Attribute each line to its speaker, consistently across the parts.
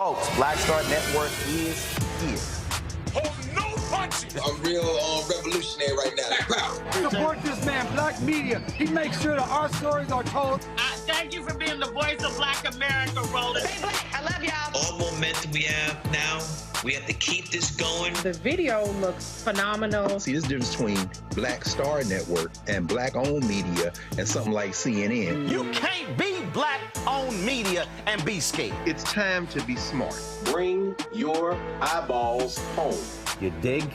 Speaker 1: Folks, Blackstar Network is here.
Speaker 2: Hold no punches!
Speaker 3: I'm real revolutionary right now. Black power.
Speaker 4: Support this man, Black media. He makes sure that our stories are told.
Speaker 5: Thank you for being the voice of Black America, Roland.
Speaker 6: Stay black. I love y'all.
Speaker 7: All momentum we have now, we have to keep this going.
Speaker 8: The video looks phenomenal.
Speaker 9: See, this difference between Blackstar Network and black-owned media and something like CNN.
Speaker 1: You can't be black-owned media and be scared.
Speaker 10: It's time to be smart.
Speaker 11: Bring your eyeballs home.
Speaker 1: You dig?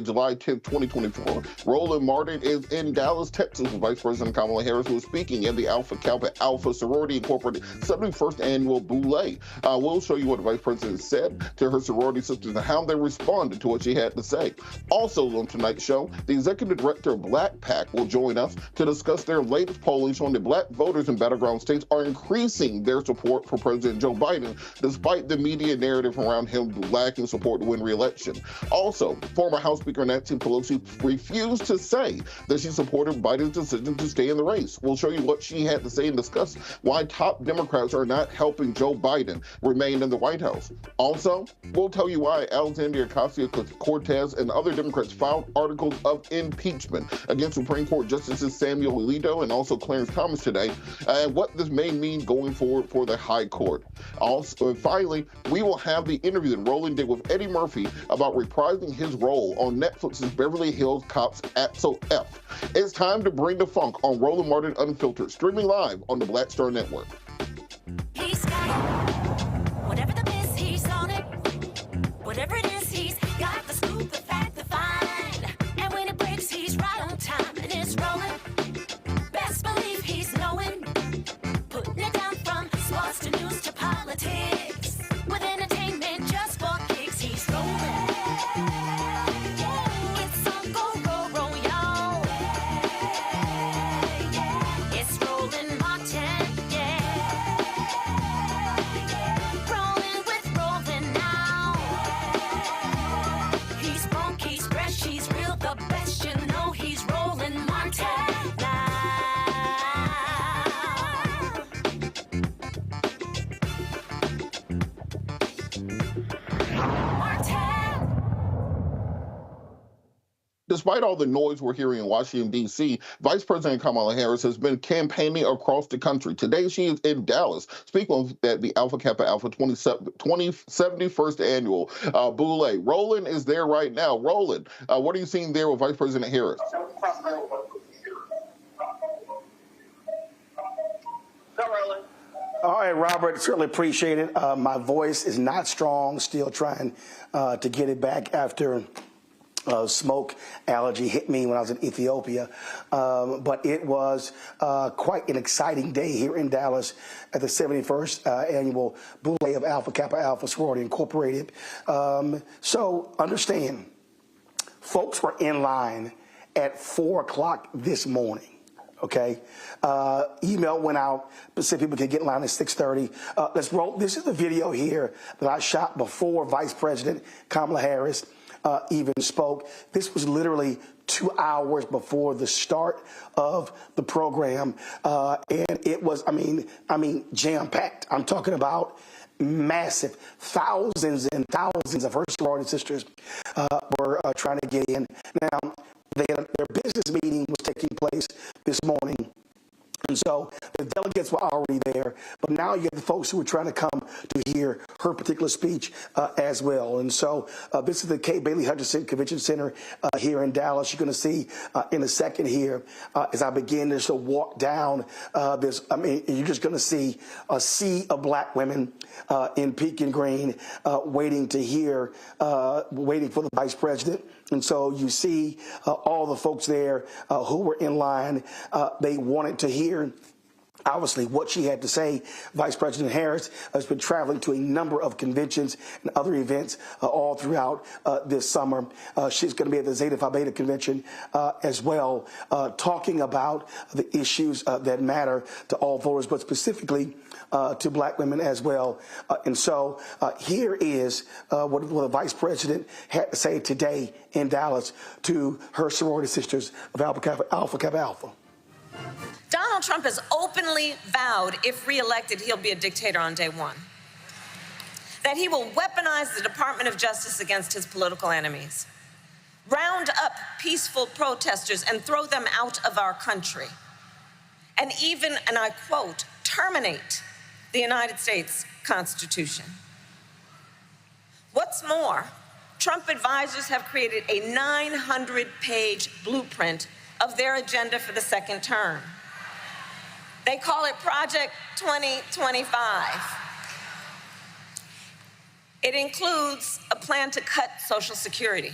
Speaker 6: July 10th, 2024. Roland Martin is in Dallas, Texas, with Vice President Kamala Harris, who is speaking at the Alpha Kappa Alpha Sorority Incorporated 71st Annual Boule. We'll show you what the Vice President said to her sorority sisters and how they responded to what she had to say. Also on tonight's show, the Executive Director of BlackPAC will join us to discuss their latest polling showing that black voters in Battleground states are increasing their support for President Joe Biden, despite the media narrative around him lacking support to win re-election. Also, former House Speaker Nancy Pelosi refused to say that she supported Biden's decision to stay in the race. We'll show you what she had to say and discuss why top Democrats are not helping Joe Biden remain in the White House. Also, we'll tell you why Alexandria Ocasio-Cortez and other Democrats filed articles of impeachment against Supreme Court Justices Samuel Alito and also Clarence Thomas today, and what this may mean going forward for the High Court. Also, and finally, we will have the interview that Roland did with Eddie Murphy about reprising his role on Netflix's Beverly Hills Cops So F. It's time to bring the funk on Roland Martin Unfiltered, streaming live on the Blackstar Network.
Speaker 10: He's got it. Whatever the miss, he's on it. Whatever it is, he's got the scoop, the fact, the find. And when it breaks, he's right on time and it's rolling. Best believe he's knowing. Putting it down from sports to news to politics. With entertainment just for kicks, he's rolling. It's on go, roll, y'all. It's Roland Martin, rolling with Roland now. He's funky, he's fresh, he's real, the best, you know he's Roland Martin now.
Speaker 6: Despite all the noise we're hearing in Washington, D.C., Vice President Kamala Harris has been campaigning across the country. Today, she is in Dallas, speaking at the Alpha Kappa Alpha 71st Annual Boule. Roland is there right now. Roland, what are you seeing there with Vice President Harris?
Speaker 12: All right, Robert, certainly appreciate it. My voice is not strong, still trying to get it back after smoke allergy hit me when I was in Ethiopia. But it was quite an exciting day here in Dallas at the 71st Annual Boule of Alpha Kappa Alpha Sorority Incorporated. So understand, folks were in line at 4 o'clock this morning. Okay, email went out, but said people could get in line at 6:30. Let's roll. This is the video here that I shot before Vice President Kamala Harris even spoke. This was literally 2 hours before the start of the program, and it was, I mean, jam-packed. I'm talking about massive. Thousands and thousands of her sorority sisters were trying to get in. Now, their business meeting was taking place this morning. And so the delegates were already there, but now you have the folks who are trying to come to hear her particular speech as well. And so this is the Kay Bailey Hutchinson Convention Center here in Dallas. You're going to see in a second here as I begin to walk down this. I mean, you're just going to see a sea of black women in pink and green waiting to hear, waiting for the vice president. And so you see all the folks there who were in line. They wanted to hear, obviously, what she had to say. Vice President Harris has been traveling to a number of conventions and other events all throughout this summer. She's going to be at the Zeta Phi Beta convention as well, talking about the issues that matter to all voters, but specifically to black women as well. And so here is what the vice president had to say today in Dallas to her sorority sisters of Alpha Kappa Alpha.
Speaker 13: Donald Trump has openly vowed, if reelected, he'll be a dictator on day one. That he will weaponize the Department of Justice against his political enemies, round up peaceful protesters and throw them out of our country, and even, and I quote, terminate the United States Constitution. What's more, Trump advisors have created a 900-page blueprint of their agenda for the second term. They call it Project 2025. It includes a plan to cut Social Security,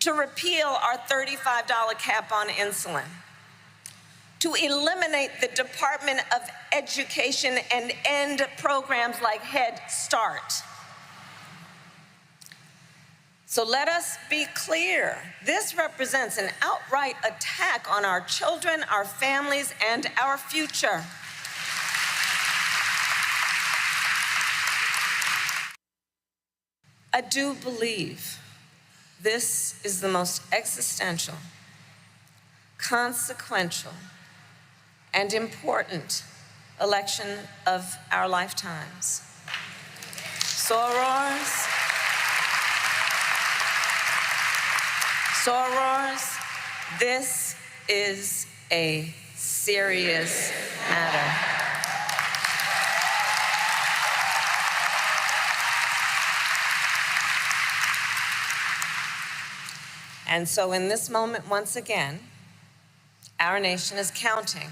Speaker 13: to repeal our $35 cap on insulin, to eliminate the Department of Education and end programs like Head Start. So let us be clear. This represents an outright attack on our children, our families, and our future. I do believe this is the most existential, consequential, and important election of our lifetimes. Sorors, this is a serious matter. And so in this moment, once again, our nation is counting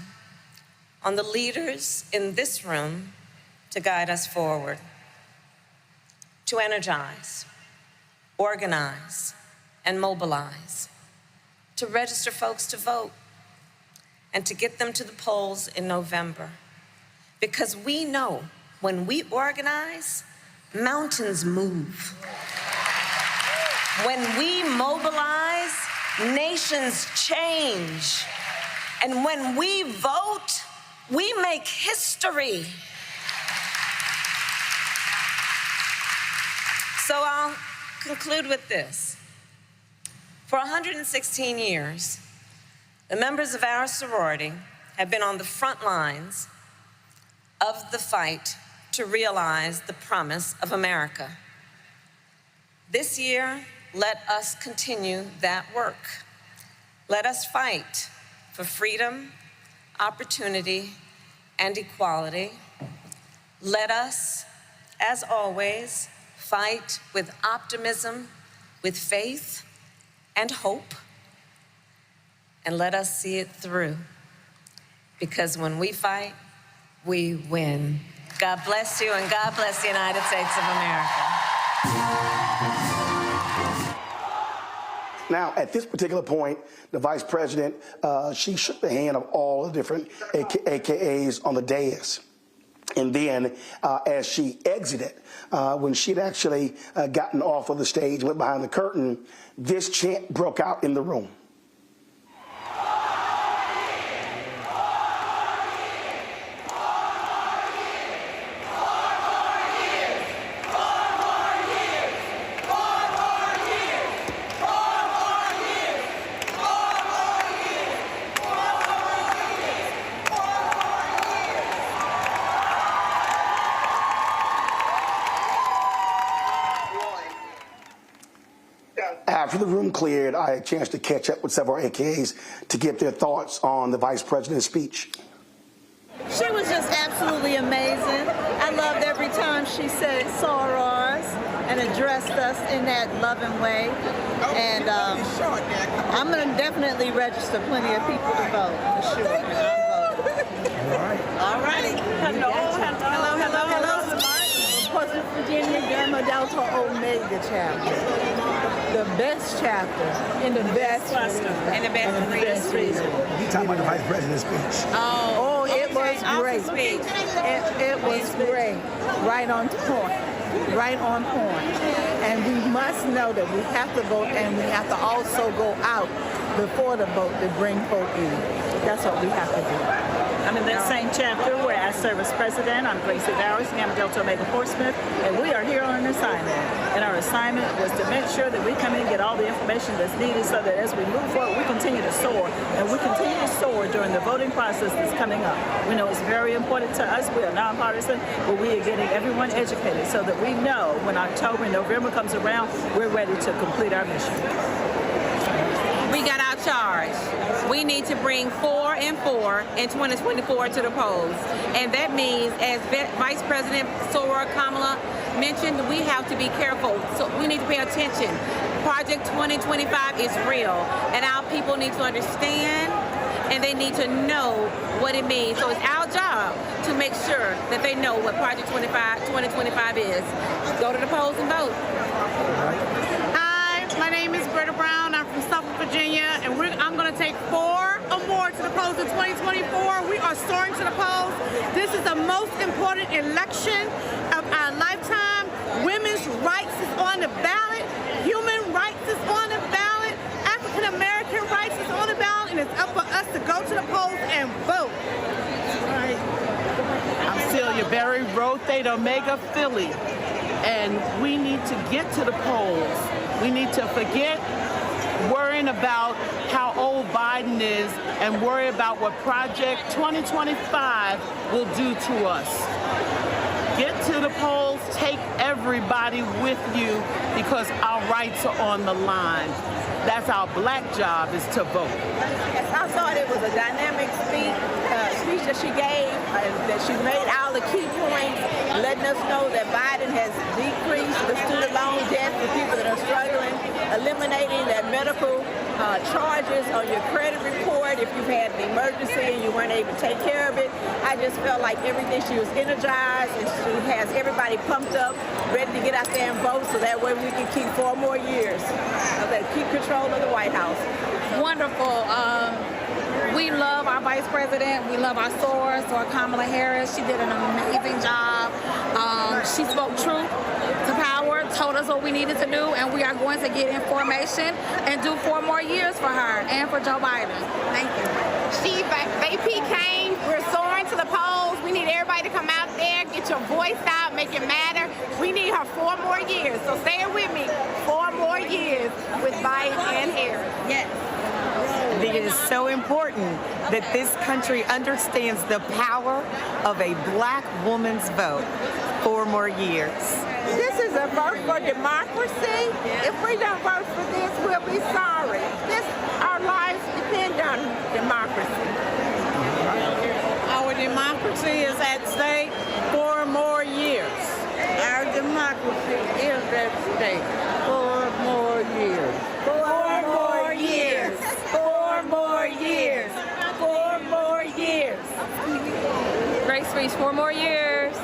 Speaker 13: on the leaders in this room to guide us forward, to energize, organize, and mobilize, to register folks to vote, and to get them to the polls in November. Because we know when we organize, mountains move. When we mobilize, nations change. And when we vote, we make history. So I'll conclude with this. For 116 years, the members of our sorority have been on the front lines of the fight to realize the promise of America. This year, let us continue that work. Let us fight for freedom, opportunity, and equality. Let us, as always, fight with optimism, with faith, and hope. And let us see it through. Because when we fight, we win. God bless you, and God bless the United States of America.
Speaker 12: Now, at this particular point, the vice president, she shook the hand of all the different AKAs on the dais. And then as she exited, when she'd actually gotten off of the stage, went behind the curtain, this chant broke out in the room. After the room cleared, I had a chance to catch up with several AKAs to get their thoughts on the vice president's speech.
Speaker 14: She was just absolutely amazing. I loved every time she said sorors and addressed us in that loving way. And I'm going to definitely register plenty of people to vote, for sure. And I'm voting. All right. Hello. Portsmouth, Virginia, Gamma Delta Omega chapter. The best chapter in the best reason.
Speaker 15: And the best reason.
Speaker 4: You talking about the vice president's speech?
Speaker 14: Oh, it was great. It was great. Right on point. Right on point. And we must know that we have to vote, and we have to also go out before the vote to bring folk in. That's what we have to do.
Speaker 15: I'm in that same chapter where I serve as president. I'm Gracie Bowers, Gamma Delta Omega Portsmouth, and we are here on an assignment. And our assignment was to make sure that we come in and get all the information that's needed so that as we move forward, we continue to soar. And we continue to soar during the voting process that's coming up. We know it's very important to us. We are nonpartisan, but we are getting everyone educated so that we know when October and November comes around, we're ready to complete our mission.
Speaker 16: We got our charge. We need to bring 4 and 4 in 2024 to the polls. And that means, as Vice President Kamala mentioned, we have to be careful. So we need to pay attention. Project 2025 is real, and our people need to understand, and they need to know what it means. So it's our job to make sure that they know what Project 2025 is. Go to the polls and vote.
Speaker 17: Hi, my name is Britta Brown. I'm
Speaker 8: polls in 2024. We are soaring to the polls. This is the most important election of our lifetime. Women's rights is on the ballot. Human rights is on the ballot. African American rights is on the ballot, and it's up for us to go to the polls and vote.
Speaker 5: Right. I'm Celia Berry, Rho Theta Omega Philly, and we need to get to the polls. We need to forget worrying about how old Biden is and worry about what Project 2025 will do to us. Get to the polls, take everybody with you because our rights are on the line. That's our black job, is to vote.
Speaker 15: Yes, I thought it was a dynamic speech that she gave, that she made all the key points, letting us know that Biden has decreased the student loan debt for people that are struggling, eliminating that medical charges on your credit report if you've had an emergency and you weren't able to take care of it. I just felt like everything, she was energized, and she has everybody pumped up, ready to get out there and vote, so that way we can keep 4 more years. Keep control of the White House.
Speaker 16: Wonderful. We love our Vice President. We love our Soror Kamala Harris. She did an amazing job. She spoke truth to power, told us what we needed to do, and we are going to get information and do 4 more years for her and for Joe Biden. Thank you.
Speaker 17: VP came. We're soaring to the polls. We need everybody to come out there, get your voice out, make it matter. We need her 4 more years. So say it with me. 4 more years with Biden and Harris.
Speaker 16: Yes.
Speaker 18: I think it is so important that this country understands the power of a black woman's vote. 4 more years.
Speaker 15: This is a vote for democracy. If we don't vote for this, we'll be sorry. Our lives depend on democracy.
Speaker 8: Our democracy is at stake. 4 more years. Our democracy is at stake. 4 more years.
Speaker 15: 4 more years. 4 more years. 4 more years.
Speaker 16: Great speech. 4 more years.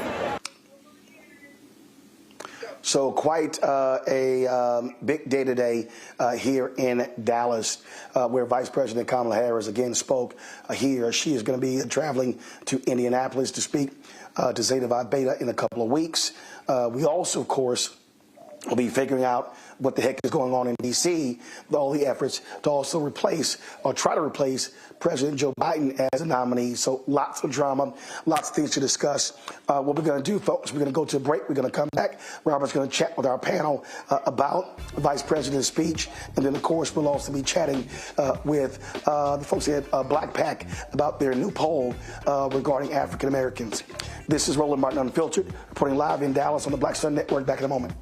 Speaker 12: So quite a big day today here in Dallas, where Vice President Kamala Harris again spoke here. She is going to be traveling to Indianapolis to speak to Zeta Phi Beta in a couple of weeks. We also, of course, will be figuring out what the heck is going on in D.C., all the efforts to also replace or try to replace President Joe Biden as a nominee. So lots of drama, lots of things to discuss. What we're going to do, folks, we're going to go to a break. We're going to come back. Robert's going to chat with our panel about the Vice President's speech. And then, of course, we'll also be chatting with the folks at BlackPAC about their new poll regarding African Americans. This is Roland Martin Unfiltered, reporting live in Dallas on the Blackstar Network. Back in a moment.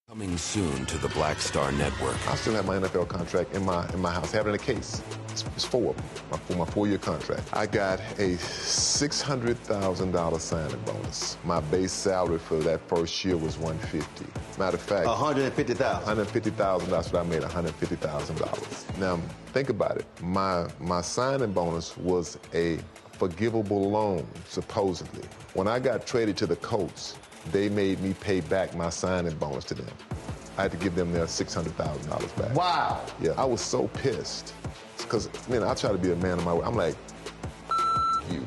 Speaker 19: Coming soon to the Blackstar Network.
Speaker 20: I still have my NFL contract in my house. I have it in a case. It's 4 of them, for my 4-year contract. I got a $600,000 signing bonus. My base salary for that first year was $150,000. Matter of fact,
Speaker 1: $150,000.
Speaker 20: $150,000. That's what I made. $150,000. Now think about it. My signing bonus was a forgivable loan, supposedly. When I got traded to the Colts, they made me pay back my signing bonus to them. I had to give them their $600,000 back.
Speaker 1: Wow.
Speaker 20: Yeah, I was so pissed. Because, man, I try to be a man of my word. I'm like, you,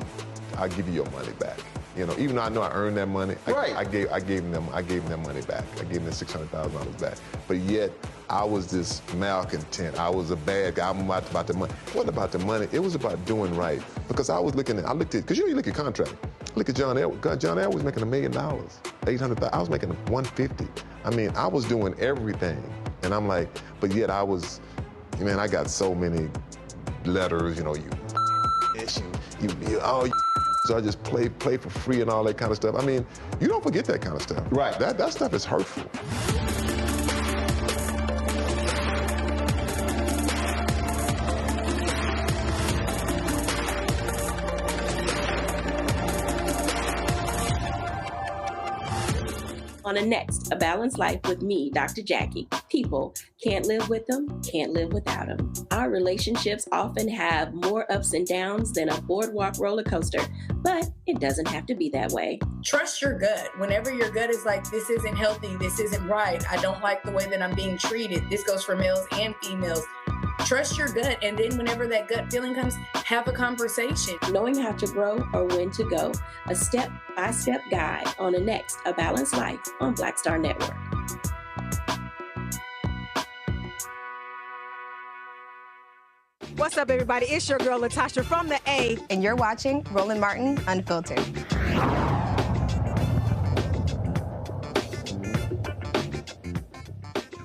Speaker 20: I'll give you your money back. You know, even though I know I earned that money,
Speaker 1: right.
Speaker 20: I gave them their money back. I gave them $600,000 back. But yet, I was this malcontent. I was a bad guy. I'm about the money. It wasn't about the money. It was about doing right. Because I looked at, because you look at contract. Look at John Edwards. John Edwards was making $1 million, $800,000. I was making $150,000. I mean, I was doing everything. And I'm like, but yet I was, man, I got so many letters, you know, so I just play for free and all that kind of stuff. I mean, you don't forget that kind of stuff.
Speaker 1: Right.
Speaker 20: That stuff is hurtful.
Speaker 21: On the next A Balanced Life with me, Dr. Jackie. People can't live with them, can't live without them. Our relationships often have more ups and downs than a boardwalk roller coaster, but it doesn't have to be that way.
Speaker 22: Trust your gut. Whenever your gut is like, this isn't healthy, this isn't right, I don't like the way that I'm being treated. This goes for males and females. Trust your gut, and then whenever that gut feeling comes, have a conversation.
Speaker 21: Knowing how to grow or when to go, a step-by-step guide on A Balanced Life on Blackstar Network.
Speaker 2: What's up, everybody? It's your girl, Latasha from the A.
Speaker 3: And you're watching Roland Martin Unfiltered.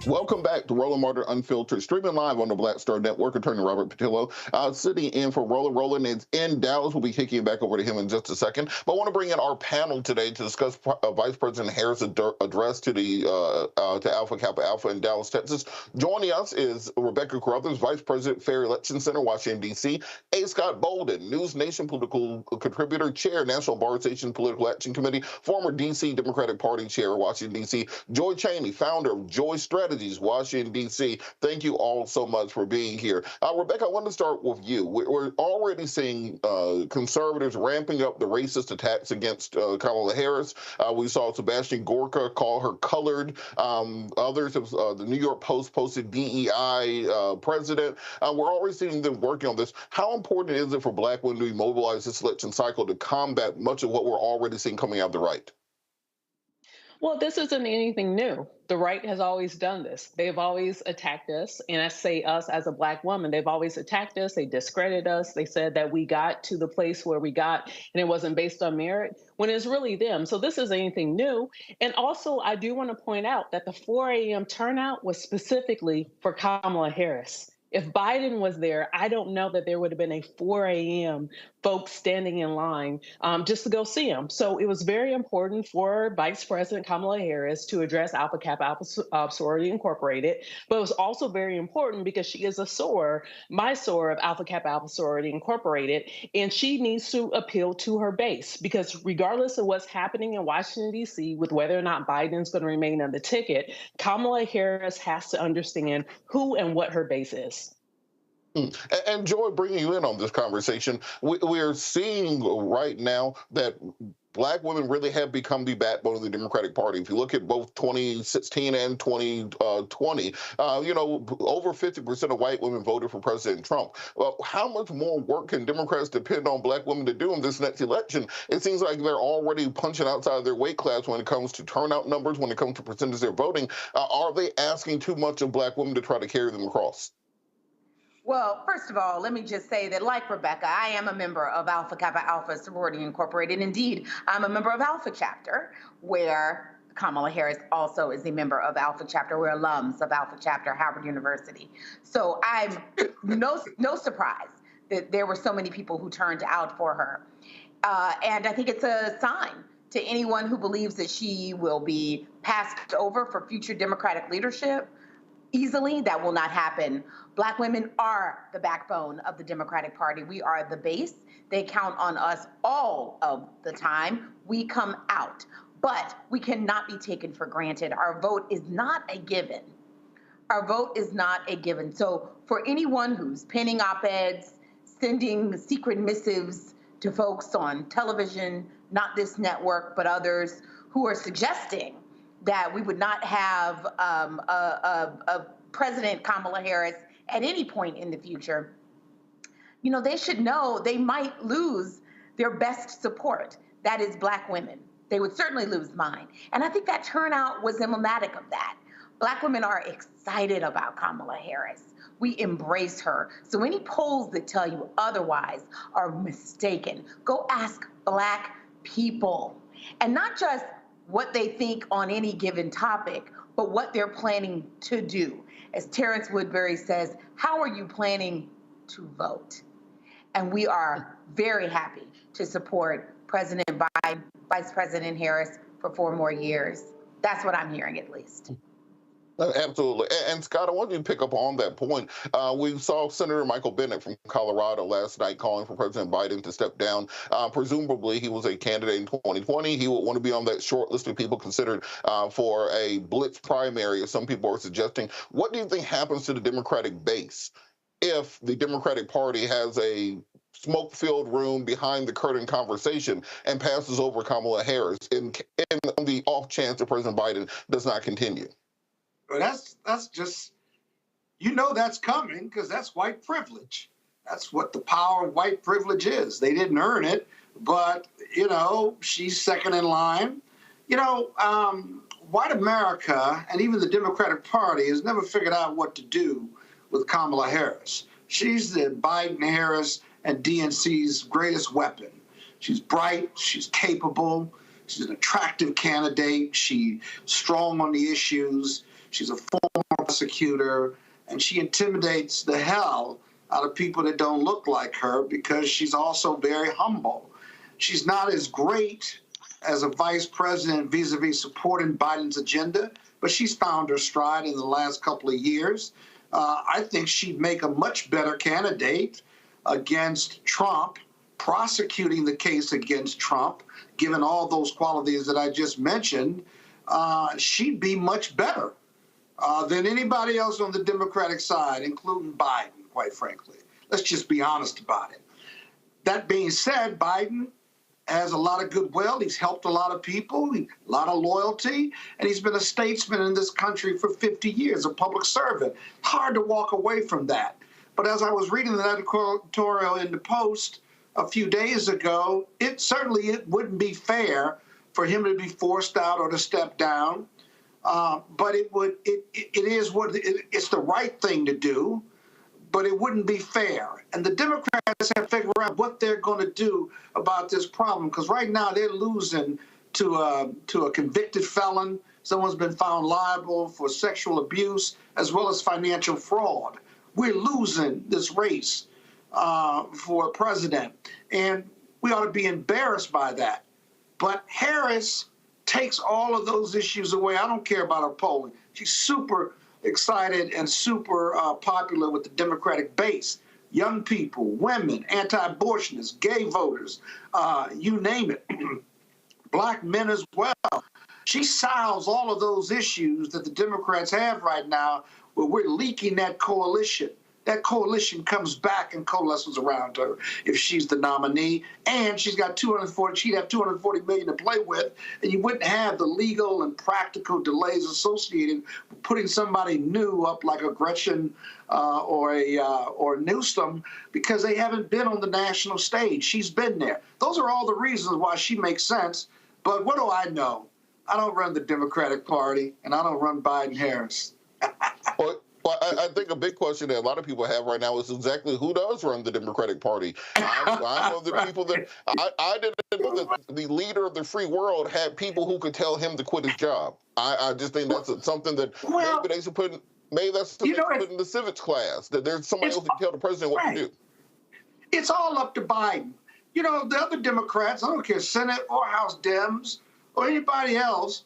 Speaker 6: Welcome back to Roland Martin Unfiltered, streaming live on the Blackstar Network. Attorney Robert Patillo sitting in for Roland. Roland is in Dallas. We'll be kicking back over to him in just a second. But I want to bring in our panel today to discuss Vice President Harris' address to the to Alpha Kappa Alpha in Dallas, Texas. Joining us is Rebecca Carruthers, Vice President, Fair Election Center, Washington, D.C. A. Scott Bolden, News Nation political contributor, Chair, National Bar Association Political Action Committee, former D.C. Democratic Party Chair, Washington, D.C. Joy Cheney, founder of Joy Strategies, Washington, D.C. Thank you all so much for being here. Rebecca, I want to start with you. We're already seeing conservatives ramping up the racist attacks against Kamala Harris. We saw Sebastian Gorka call her colored. Others have, the New York Post posted DEI president. We're already seeing them working on this. How important is it for Black women to mobilize this election cycle to combat much of what we're already seeing coming out of the right?
Speaker 23: Well, this isn't anything new. The right has always done this. They've always attacked us, and I say us as a Black woman. They've always attacked us. They discredited us. They said that we got to the place where we got, and it wasn't based on merit, when it's really them. So this isn't anything new. And also, I do want to point out that the 4 a.m. turnout was specifically for Kamala Harris. If Biden was there, I don't know that there would have been a 4 a.m. folks standing in line just to go see him. So it was very important for Vice President Kamala Harris to address Alpha Kappa Alpha Sorority Incorporated. But it was also very important because she is a soror, my soror of Alpha Kappa Alpha Sorority Incorporated, and she needs to appeal to her base because regardless of what's happening in Washington, D.C., with whether or not Biden's going to remain on the ticket, Kamala Harris has to understand who and what her base is.
Speaker 6: And Joy, bringing you in on this conversation, we're seeing right now that Black women really have become the backbone of the Democratic Party. If you look at both 2016 and 2020, over 50% of white women voted for President Trump. Well, how much more work can Democrats depend on Black women to do in this next election? It seems like they're already punching outside their weight class when it comes to turnout numbers, when it comes to percentages they're voting. Are they asking too much of Black women to try to carry them across?
Speaker 24: Well, first of all, let me just say that, like Rebecca, I am a member of Alpha Kappa Alpha Sorority Incorporated. Indeed, I'm a member of Alpha Chapter, where Kamala Harris also is a member of Alpha Chapter. We're alums of Alpha Chapter, Howard University. So I'm no surprise that there were so many people who turned out for her. And I think it's a sign to anyone who believes that she will be passed over for future Democratic leadership easily. That will not happen. Black women are the backbone of the Democratic Party. We are the base. They count on us all of the time. We come out, but we cannot be taken for granted. Our vote is not a given. Our vote is not a given. So for anyone who's penning op-eds, sending secret missives to folks on television, not this network, but others who are suggesting that we would not have a President Kamala Harris at any point in the future, they should know they might lose their best support. That is Black women. They would certainly lose mine. And I think that turnout was emblematic of that. Black women are excited about Kamala Harris. We embrace her. So any polls that tell you otherwise are mistaken. Go ask Black people. And not just what they think on any given topic, but what they're planning to do. As Terrence Woodbury says, how are you planning to vote? And we are very happy to support President Biden, Vice President Harris for 4 more years. That's what I'm hearing, at least.
Speaker 6: Absolutely. And Scott, I want you to pick up on that point. We saw Senator Michael Bennet from Colorado last night calling for President Biden to step down. Presumably, he was a candidate in 2020. He would want to be on that short list of people considered for a blitz primary, as some people are suggesting. What do you think happens to the Democratic base if the Democratic Party has a smoke-filled room behind the curtain conversation and passes over Kamala Harris in the off chance that President Biden does not continue?
Speaker 25: Well, that's just
Speaker 7: You know that's coming because that's white privilege. That's what the power of white privilege is. They didn't earn it, but, you know, she's second in line. You know, white America and even the Democratic Party has never figured out what to do with Kamala Harris. She's the Biden, Harris, and DNC's greatest weapon. She's bright, she's capable, she's an attractive candidate, she's strong on the issues, she's a former prosecutor, and she intimidates the hell out of people that don't look like her because she's also very humble. She's not as great as a vice president vis-a-vis supporting Biden's agenda, but she's found her stride in the last couple of years. I think she'd make a much better candidate against Trump, prosecuting the case against Trump, given all those qualities that I just mentioned. She'd be much better than anybody else on the Democratic side, including Biden, quite frankly. Let's just be honest about it. That being said, Biden has a lot of goodwill. He's helped a lot of people, a lot of loyalty, and he's been a statesman in this country for 50 years, a public servant. Hard to walk away from that. But as I was reading the editorial in the Post a few days ago, it wouldn't be fair for him to be forced out or to step down. But it's the right thing to do, but it wouldn't be fair. And the Democrats have to figure out what they're going to do about this problem, because right now they're losing to a convicted felon. Someone's been found liable for sexual abuse as well as financial fraud. We're losing this race for president, and we ought to be embarrassed by that. But Harris takes all of those issues away. I don't care about her polling. She's super excited and super popular with the Democratic base. Young people, women, anti-abortionists, gay voters, you name it. Black men as well. She solves all of those issues that the Democrats have right now, where we're leaking that coalition. That coalition comes back and coalesces around her if she's the nominee, and she'd have 240 million to play with, and you wouldn't have the legal and practical delays associated with putting somebody new up like a Gretchen or Newsom, because they haven't been on the national stage. She's been there. Those are all the reasons why she makes sense. But what do I know? I don't run the Democratic Party, and I don't run Biden-Harris.
Speaker 6: Well, I think a big question that a lot of people have right now is exactly who does run the Democratic Party. I know the people that I didn't know that the leader of the free world had people who could tell him to quit his job. I just think that's something that maybe they should put in, maybe that's something put in the civics class, that there's somebody else who can tell the president what to do.
Speaker 7: It's all up to Biden. You know, the other Democrats, I don't care, Senate or House Dems or anybody else,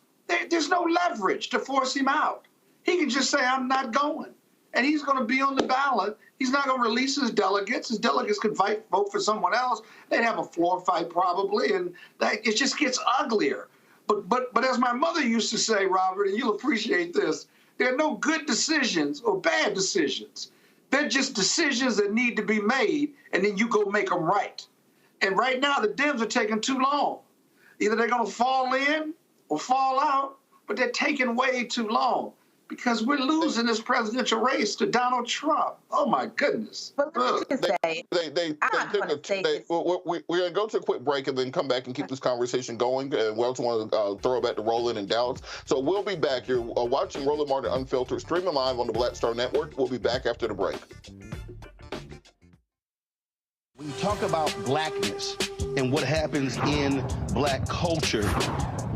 Speaker 7: there's no leverage to force him out. He can just say, I'm not going. And he's going to be on the ballot. He's not going to release his delegates. His delegates could vote for someone else. They'd have a floor fight probably, and it just gets uglier. But as my mother used to say, Robert, and you'll appreciate this, there are no good decisions or bad decisions. They're just decisions that need to be made, and then you go make them right. And right now, the Dems are taking too long. Either they're going to fall in or fall out, but they're taking way too long, because we're losing this presidential race to Donald Trump. Oh, my goodness.
Speaker 24: But let me just say,
Speaker 6: we're going to go to a quick break and then come back and keep this conversation going. And we also want to throw it back to Roland in Dallas. So we'll be back. You're watching Roland Martin Unfiltered, streaming live on the Blackstar Network. We'll be back after the break.
Speaker 9: When you talk about blackness and what happens in black culture,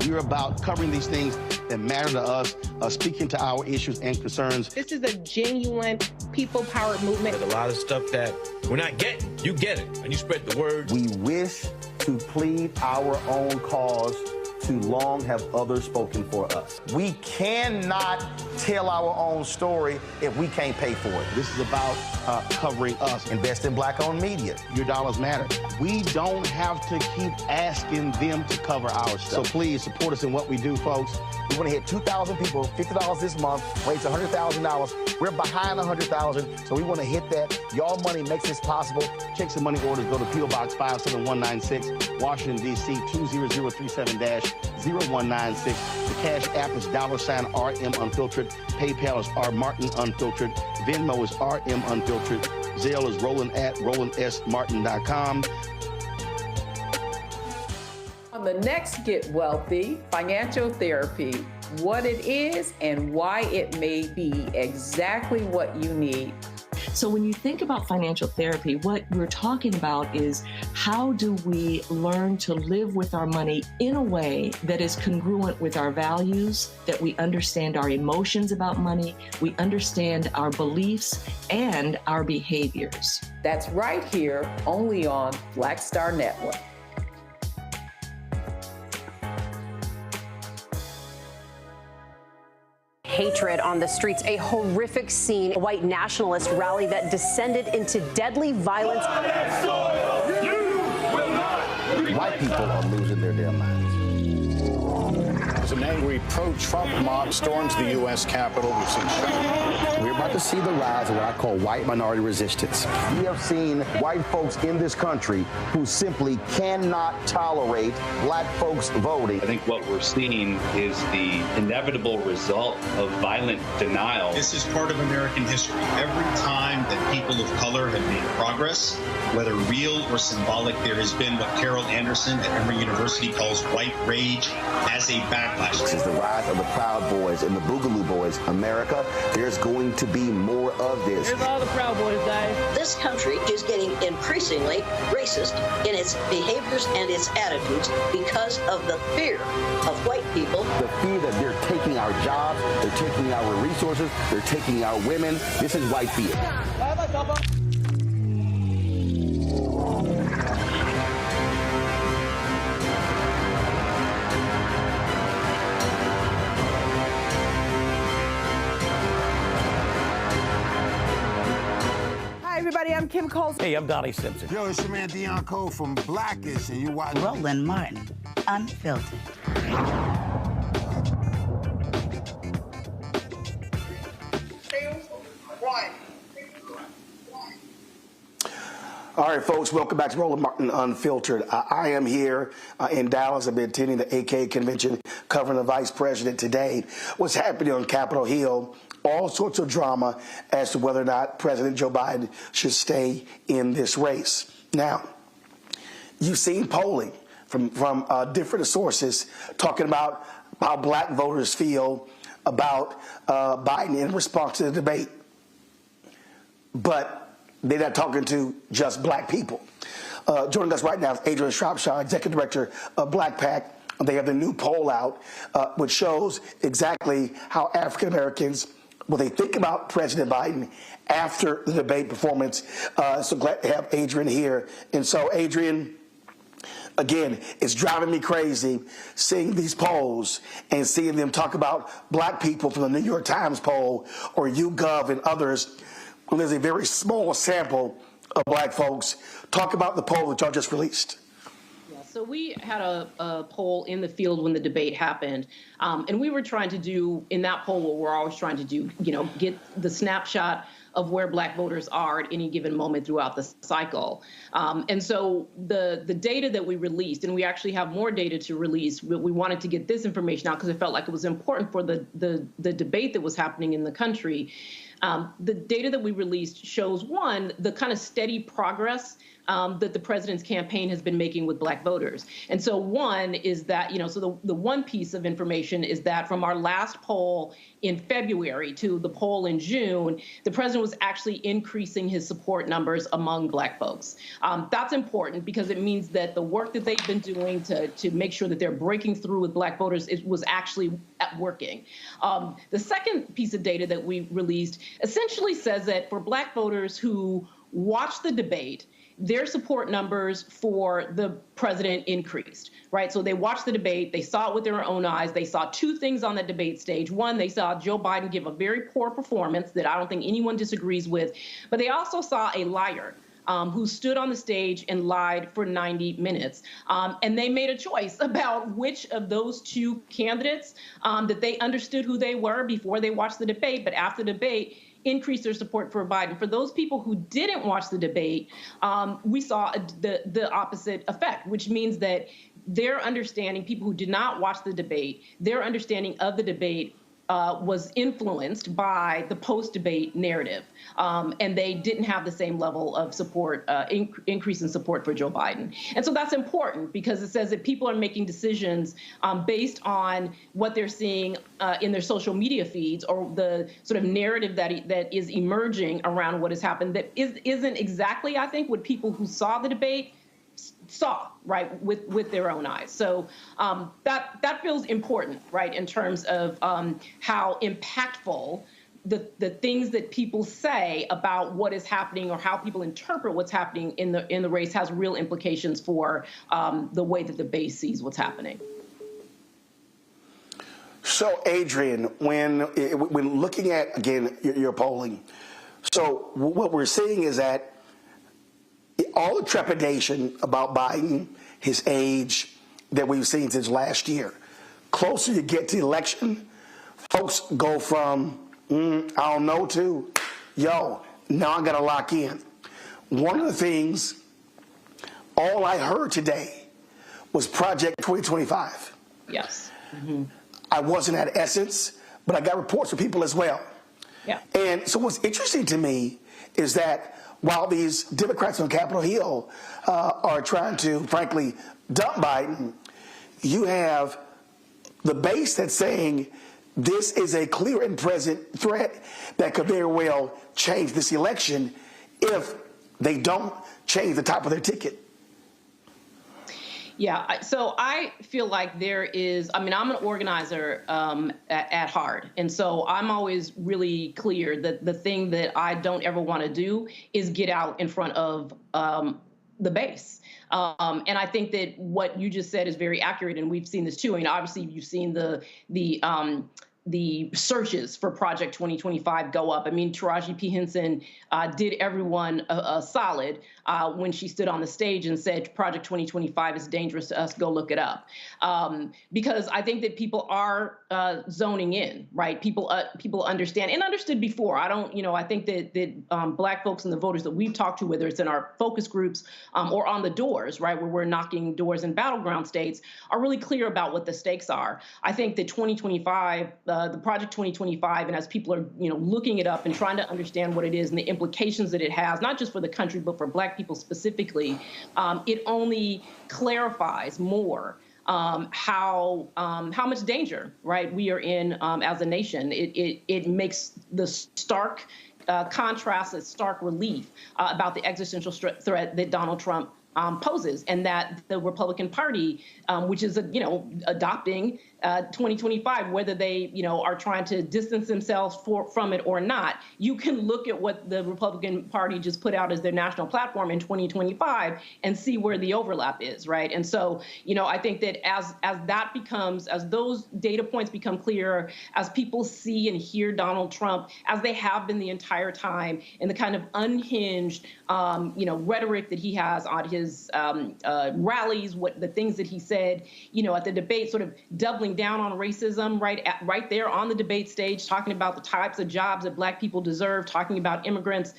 Speaker 9: we're about covering these things that matter to us, speaking to our issues and concerns.
Speaker 16: This is a genuine people-powered movement.
Speaker 10: There's a lot of stuff that we're not getting. You get it, and you spread the word.
Speaker 9: We wish to plead our own cause. Too long have others spoken for us. We cannot tell our own story if we can't pay for it. This is about covering us. Invest in black-owned media. Your dollars matter. We don't have to keep asking them to cover our stuff. So please support us in what we do, folks. We want to hit 2,000 people, $50 this month, raise $100,000. We're behind 100,000, so we want to hit that. Y'all money makes this possible. Check some money orders. Go to P.O. Box 57196, Washington, D.C. 20037- 0196. The Cash App is $RM Unfiltered. PayPal is R Martin Unfiltered. Venmo is RM Unfiltered. Zelle is Roland at RolandSMartin.com.
Speaker 4: On the next Get Wealthy, financial therapy, what it is and why it may be exactly what you need.
Speaker 11: So when you think about financial therapy, what we're talking about is how do we learn to live with our money in a way that is congruent with our values, that we understand our emotions about money, we understand our beliefs and our behaviors.
Speaker 4: That's right here, only on Blackstar Network.
Speaker 13: Hatred on the streets, a horrific scene, a white nationalist rally that descended into deadly violence.
Speaker 9: White people are losing their damn minds.
Speaker 14: As an angry pro-Trump mob storms the U.S. Capitol, we've seen
Speaker 9: We're about to see the rise of what I call white minority resistance. We have seen white folks in this country who simply cannot tolerate black folks voting.
Speaker 25: I think what we're seeing is the inevitable result of violent denial.
Speaker 26: This is part of American history. Every time that people of color have made progress, whether real or symbolic, there has been what Carol Anderson at Emory University calls white rage as a backlash.
Speaker 9: This is the rise of the Proud Boys and the Boogaloo Boys. America, there's going to be more of this.
Speaker 27: Here's all the Proud Boys, guys.
Speaker 28: This country is getting increasingly racist in its behaviors and its attitudes because of the fear of white people.
Speaker 9: The fear that they're taking our jobs, they're taking our resources, they're taking our women. This is white fear.
Speaker 2: Everybody, I'm Kim Coles.
Speaker 29: Hey, I'm Donnie Simpson.
Speaker 30: Yo, it's your man Deion Cole from Blackish, and you watch
Speaker 31: Roland Martin, Unfiltered.
Speaker 12: All right, folks, welcome back to Roland Martin Unfiltered. I am here in Dallas. I've been attending the AK convention covering the vice president today. What's happening on Capitol Hill? All sorts of drama as to whether or not President Joe Biden should stay in this race. Now, you've seen polling from different sources talking about how black voters feel about Biden in response to the debate. But they're not talking to just black people. Joining us right now is Adrian Shropshire, Executive Director of BlackPAC. They have the new poll out, which shows exactly how African Americans, what they think about President Biden after the debate performance. So glad to have Adrian here. And so, Adrian, again, it's driving me crazy seeing these polls and seeing them talk about black people from the New York Times poll or YouGov and others. When there's a very small sample of black folks. Talk about the poll that y'all just released.
Speaker 32: Yeah, so we had a poll in the field when the debate happened, and we were trying to do, in that poll, what we're always trying to do, get the snapshot of where black voters are at any given moment throughout the cycle. And so the data that we released, and we actually have more data to release, but we wanted to get this information out because it felt like it was important for the debate that was happening in the country. The data that we released shows, one, the kind of steady progress that the president's campaign has been making with black voters. And so one is that, so the one piece of information is that from our last poll in February to the poll in June, the president was actually increasing his support numbers among black folks. That's important because it means that the work that they've been doing to make sure that they're breaking through with black voters was actually working. The second piece of data that we released essentially says that for black voters who watched the debate, their support numbers for the president increased, right? So they watched the debate, they saw it with their own eyes, they saw two things on the debate stage. One, they saw Joe Biden give a very poor performance that I don't think anyone disagrees with, but they also saw a liar who stood on the stage and lied for 90 minutes. And they made a choice about which of those two candidates that they understood who they were before they watched the debate, but after the debate, increase their support for Biden. For those people who didn't watch the debate, we saw the opposite effect, which means that their understanding, people who did not watch the debate, their understanding of the debate was influenced by the post-debate narrative, and they didn't have the same level of support, increase in support for Joe Biden. And so that's important because it says that people are making decisions based on what they're seeing in their social media feeds or the sort of narrative that is emerging around what has happened that isn't exactly, I think, what people who saw the debate saw, right, with their own eyes. So that feels important, right, in terms of how impactful the things that people say about what is happening or how people interpret what's happening in the race has real implications for the way that the base sees what's happening.
Speaker 12: So, Adrian, when looking at, again, your polling, so what we're seeing is that all the trepidation about Biden, his age, that we've seen since last year, closer you get to the election, folks go from, I don't know, to, yo, now I got to lock in. One of the things, all I heard today was Project 2025.
Speaker 32: Yes.
Speaker 12: I wasn't at Essence, but I got reports from people as well.
Speaker 32: Yeah.
Speaker 12: And so what's interesting to me is that while these Democrats on Capitol Hill are trying to, frankly, dump Biden, you have the base that's saying this is a clear and present threat that could very well change this election if they don't change the top of their ticket.
Speaker 32: Yeah, so I feel like there is, I mean, I'm an organizer at heart. And so I'm always really clear that the thing that I don't ever want to do is get out in front of the base. And I think that what you just said is very accurate. And we've seen this too. I mean, obviously you've seen the searches for Project 2025 go up. I mean, Taraji P. Henson did everyone a solid when she stood on the stage and said Project 2025 is dangerous to us, go look it up. Because I think that people are zoning in, right? People understand and understood before. I don't, I think that Black folks and the voters that we've talked to, whether it's in our focus groups or on the doors, right, where we're knocking doors in battleground states, are really clear about what the stakes are. I think that 2025, the Project 2025, and as people are, looking it up and trying to understand what it is and the implications that it has, not just for the country, but for Black people specifically, it only clarifies more how much danger, right, we are in as a nation. It makes the stark contrast, a stark relief about the existential threat that Donald Trump poses, and that the Republican Party, which is, adopting 2025, whether they, are trying to distance themselves from it or not, you can look at what the Republican Party just put out as their national platform in 2025 and see where the overlap is, right? And so, I think that as those data points become clearer, as people see and hear Donald Trump, as they have been the entire time, and the kind of unhinged, rhetoric that he has on his rallies, the things that he said, at the debate, sort of doubling down on racism, right there on the debate stage, talking about the types of jobs that Black people deserve, talking about immigrants.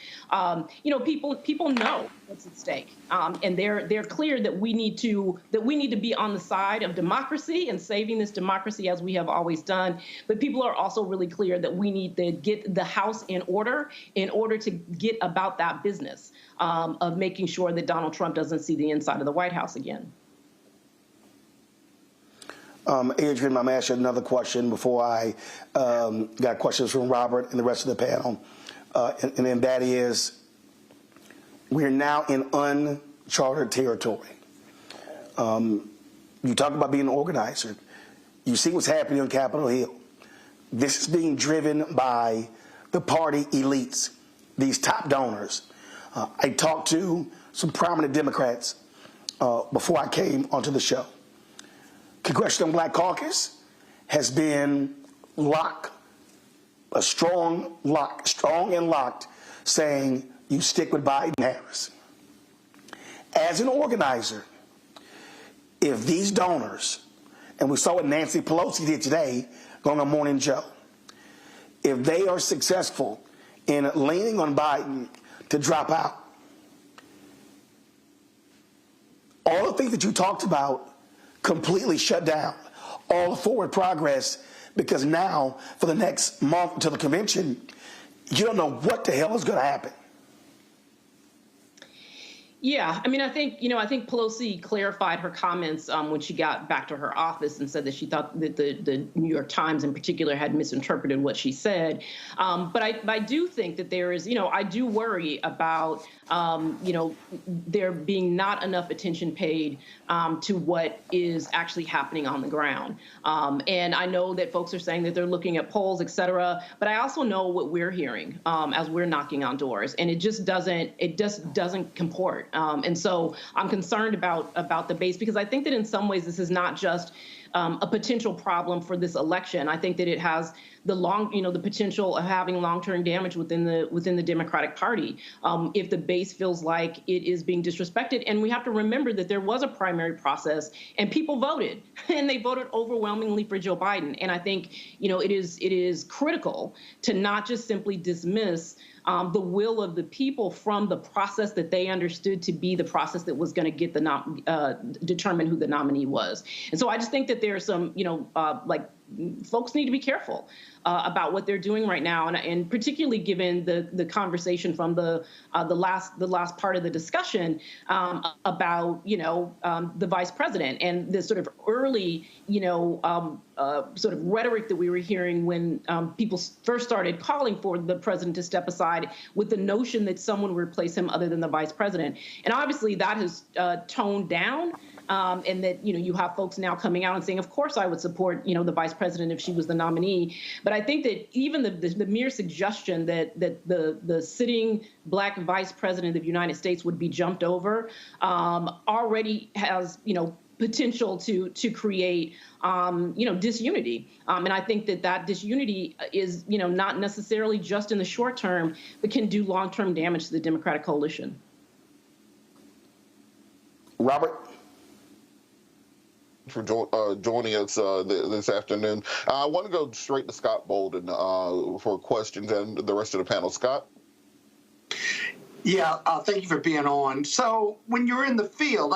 Speaker 32: People know what's at stake, and they're clear that we need to be on the side of democracy and saving this democracy as we have always done. But people are also really clear that we need to get the House in order to get about that business of making sure that Donald Trump doesn't see the inside of the White House again.
Speaker 12: Adrian, I'm going to ask you another question before I got questions from Robert and the rest of the panel. And then that is, we're now in uncharted territory. You talk about being an organizer. You see what's happening on Capitol Hill. This is being driven by the party elites, these top donors. I talked to some prominent Democrats before I came onto the show. Congressional Black Caucus has been strong and locked, saying you stick with Biden and Harris. As an organizer, if these donors, and we saw what Nancy Pelosi did today going on Morning Joe, if they are successful in leaning on Biden to drop out, all the things that you talked about completely shut down all the forward progress, because now for the next month until the convention, you don't know what the hell is going to happen.
Speaker 32: Yeah, I mean, I think Pelosi clarified her comments when she got back to her office and said that she thought that the New York Times in particular had misinterpreted what she said. But I do think that there is, I do worry about, there being not enough attention paid to what is actually happening on the ground. And I know that folks are saying that they're looking at polls, et cetera, but I also know what we're hearing as we're knocking on doors, and it just doesn't comport. And so I'm concerned about the base, because I think that in some ways this is not just a potential problem for this election. I think that it has the potential of having long-term damage within the Democratic Party if the base feels like it is being disrespected. And we have to remember that there was a primary process and people voted, and they voted overwhelmingly for Joe Biden. And I think it is critical to not just simply dismiss the will of the people from the process that they understood to be the process that was going to get determine who the nominee was. And so I just think that there's some, folks need to be careful about what they're doing right now, and particularly given the conversation from the last part of the discussion about the vice president and the sort of early sort of rhetoric that we were hearing when people first started calling for the president to step aside with the notion that someone would replace him other than the vice president. And obviously that has toned down. And that, you have folks now coming out and saying, of course, I would support, the vice president if she was the nominee. But I think that even the mere suggestion that the sitting black vice president of the United States would be jumped over already has, potential to create, disunity. And I think that disunity is, not necessarily just in the short term, but can do long-term damage to the Democratic coalition.
Speaker 12: Robert?
Speaker 6: For joining us this afternoon. I want to go straight to Scott Bolden for questions and the rest of the panel. Scott?
Speaker 7: Yeah, thank you for being on. So when you're in the field,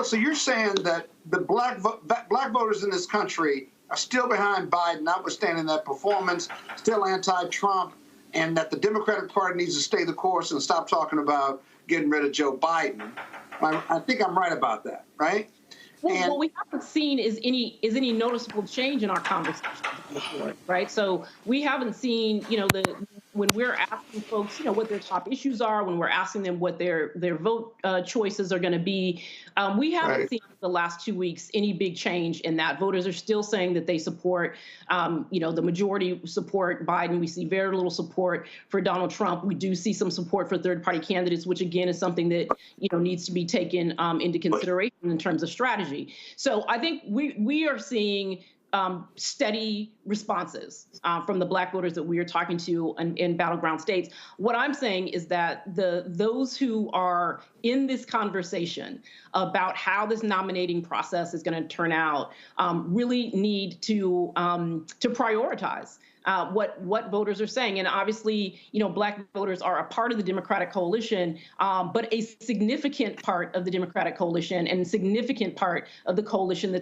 Speaker 7: so you're saying that the black voters in this country are still behind Biden, notwithstanding that performance, still anti-Trump, and that the Democratic Party needs to stay the course and stop talking about getting rid of Joe Biden. I think I'm right about that, right?
Speaker 32: Well, what we haven't seen is any noticeable change in our conversation before, right? So we haven't seen, when we're asking folks, what their top issues are, when we're asking them what their vote choices are going to be, we haven't seen the last 2 weeks any big change in that. Voters are still saying that they support, the majority support Biden. We see very little support for Donald Trump. We do see some support for third-party candidates, which again is something that needs to be taken into consideration in terms of strategy. So I think we are seeing steady responses from the black voters that we are talking to in battleground states. What I'm saying is that those who are in this conversation about how this nominating process is going to turn out really need to prioritize what voters are saying. And obviously, black voters are a part of the Democratic coalition, but a significant part of the Democratic coalition and significant part of the coalition that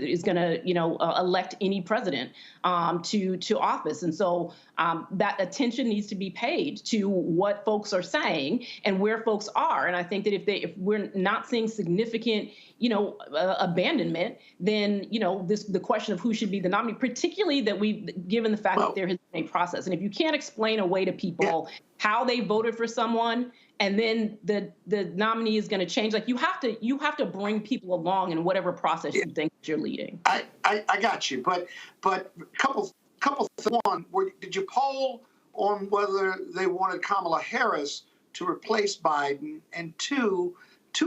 Speaker 32: is going to elect any president to office. And so that attention needs to be paid to what folks are saying and where folks are. And I think that if we're not seeing significant abandonment, then the question of who should be the nominee, particularly that given the fact that there has been a process, and if you can't explain away to people how they voted for someone, and then the nominee is going to change, like you have to bring people along in whatever process you think you're leading. I
Speaker 7: got you, but couple one, did you poll on whether they wanted Kamala Harris to replace Biden? And 2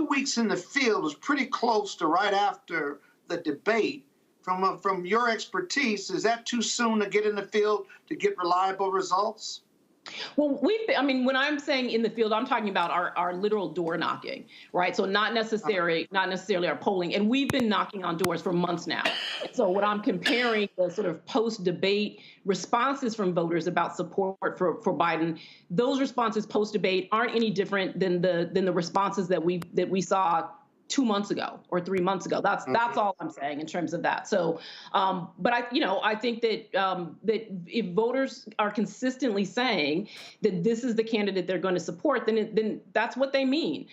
Speaker 7: weeks in the field was pretty close to right after the debate. From your expertise, is that too soon to get in the field to get reliable results?
Speaker 32: Well, when I'm saying in the field, I'm talking about our literal door knocking, right? So not necessarily our polling. And we've been knocking on doors for months now. So what I'm comparing the sort of post-debate responses from voters about support for Biden, those responses post-debate aren't any different than the responses that we saw 2 months ago or 3 months ago. That's all I'm saying in terms of that. So, but I think that that if voters are consistently saying that this is the candidate they're going to support, then that's what they mean.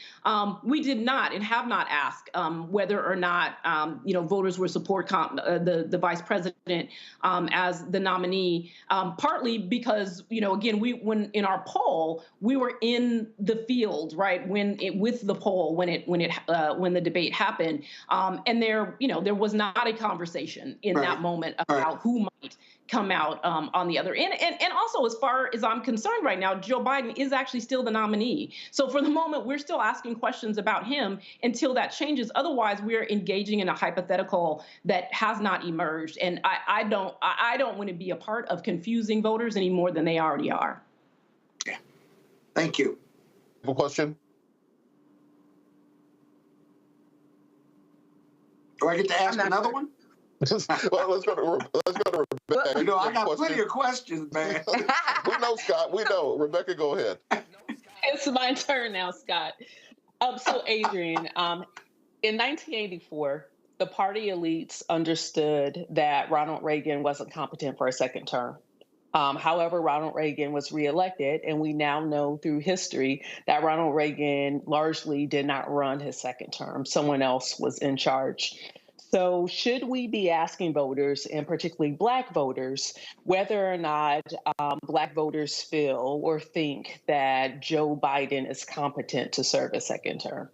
Speaker 32: We did not and have not asked whether or not voters would support the vice president as the nominee. Partly because again, when in our poll we were in the field, right, with the poll when the debate happened, and there was not a conversation in that moment about who might come out on the other end. And also, as far as I'm concerned right now, Joe Biden is actually still the nominee. So for the moment, we're still asking questions about him until that changes. Otherwise, we're engaging in a hypothetical that has not emerged. And I don't want to be a part of confusing voters any more than they already are.
Speaker 7: Yeah. Thank you.
Speaker 6: A question?
Speaker 7: Do I get to ask another one?
Speaker 6: Well, let's go to Rebecca.
Speaker 7: I got plenty of questions, man.
Speaker 6: We know, Scott. We know. Rebecca, go ahead.
Speaker 23: It's my turn now, Scott. So, Adrian, in 1984, the party elites understood that Ronald Reagan wasn't competent for a second term. However, Ronald Reagan was reelected, and we now know through history that Ronald Reagan largely did not run his second term. Someone else was in charge. So should we be asking voters, and particularly Black voters, whether or not Black voters feel or think that Joe Biden is competent to serve a second term?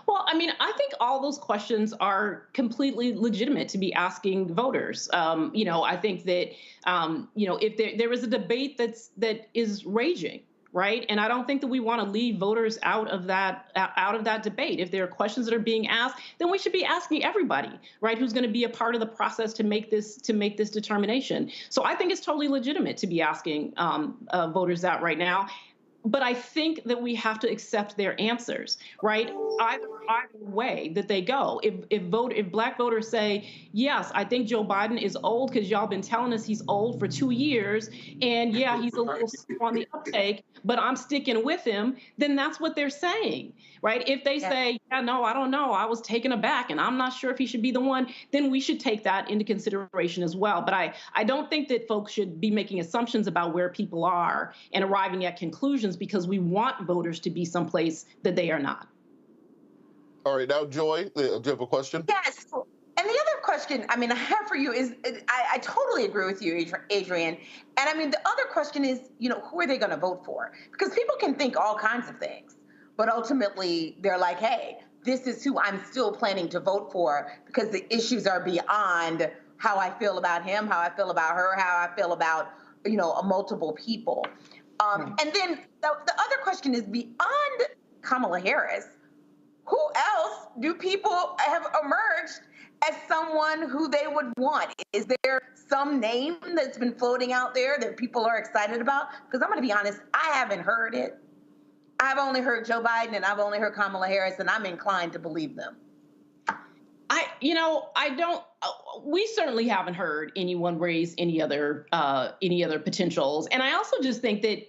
Speaker 32: Well, I mean, I think all those questions are completely legitimate to be asking voters. I think that, if there is a debate that is raging, right? And I don't think that we want to leave voters out of that debate. If there are questions that are being asked, then we should be asking everybody, right, who's going to be a part of the process to make this determination. So I think it's totally legitimate to be asking voters that right now. But I think that we have to accept their answers, right? Either way that they go. If Black voters say, yes, I think Joe Biden is old because y'all been telling us he's old for 2 years, and yeah, he's a little slow on the uptake, but I'm sticking with him, then that's what they're saying, right? If they say, yeah, no, I don't know, I was taken aback and I'm not sure if he should be the one, then we should take that into consideration as well. But I don't think that folks should be making assumptions about where people are and arriving at conclusions because we want voters to be someplace that they are not.
Speaker 6: All right, now, Joy, do you have a question?
Speaker 24: Yes. And the other question, I have for you is, I totally agree with you, Adrian. And the other question is, who are they going to vote for? Because people can think all kinds of things, but ultimately they're like, hey, this is who I'm still planning to vote for because the issues are beyond how I feel about him, how I feel about her, how I feel about, multiple people. And then the other question is, beyond Kamala Harris, who else do people have emerged as someone who they would want? Is there some name that's been floating out there that people are excited about? Because I'm going to be honest, I haven't heard it. I've only heard Joe Biden and I've only heard Kamala Harris, and I'm inclined to believe them.
Speaker 32: We certainly haven't heard anyone raise any other potentials. And I also just think that,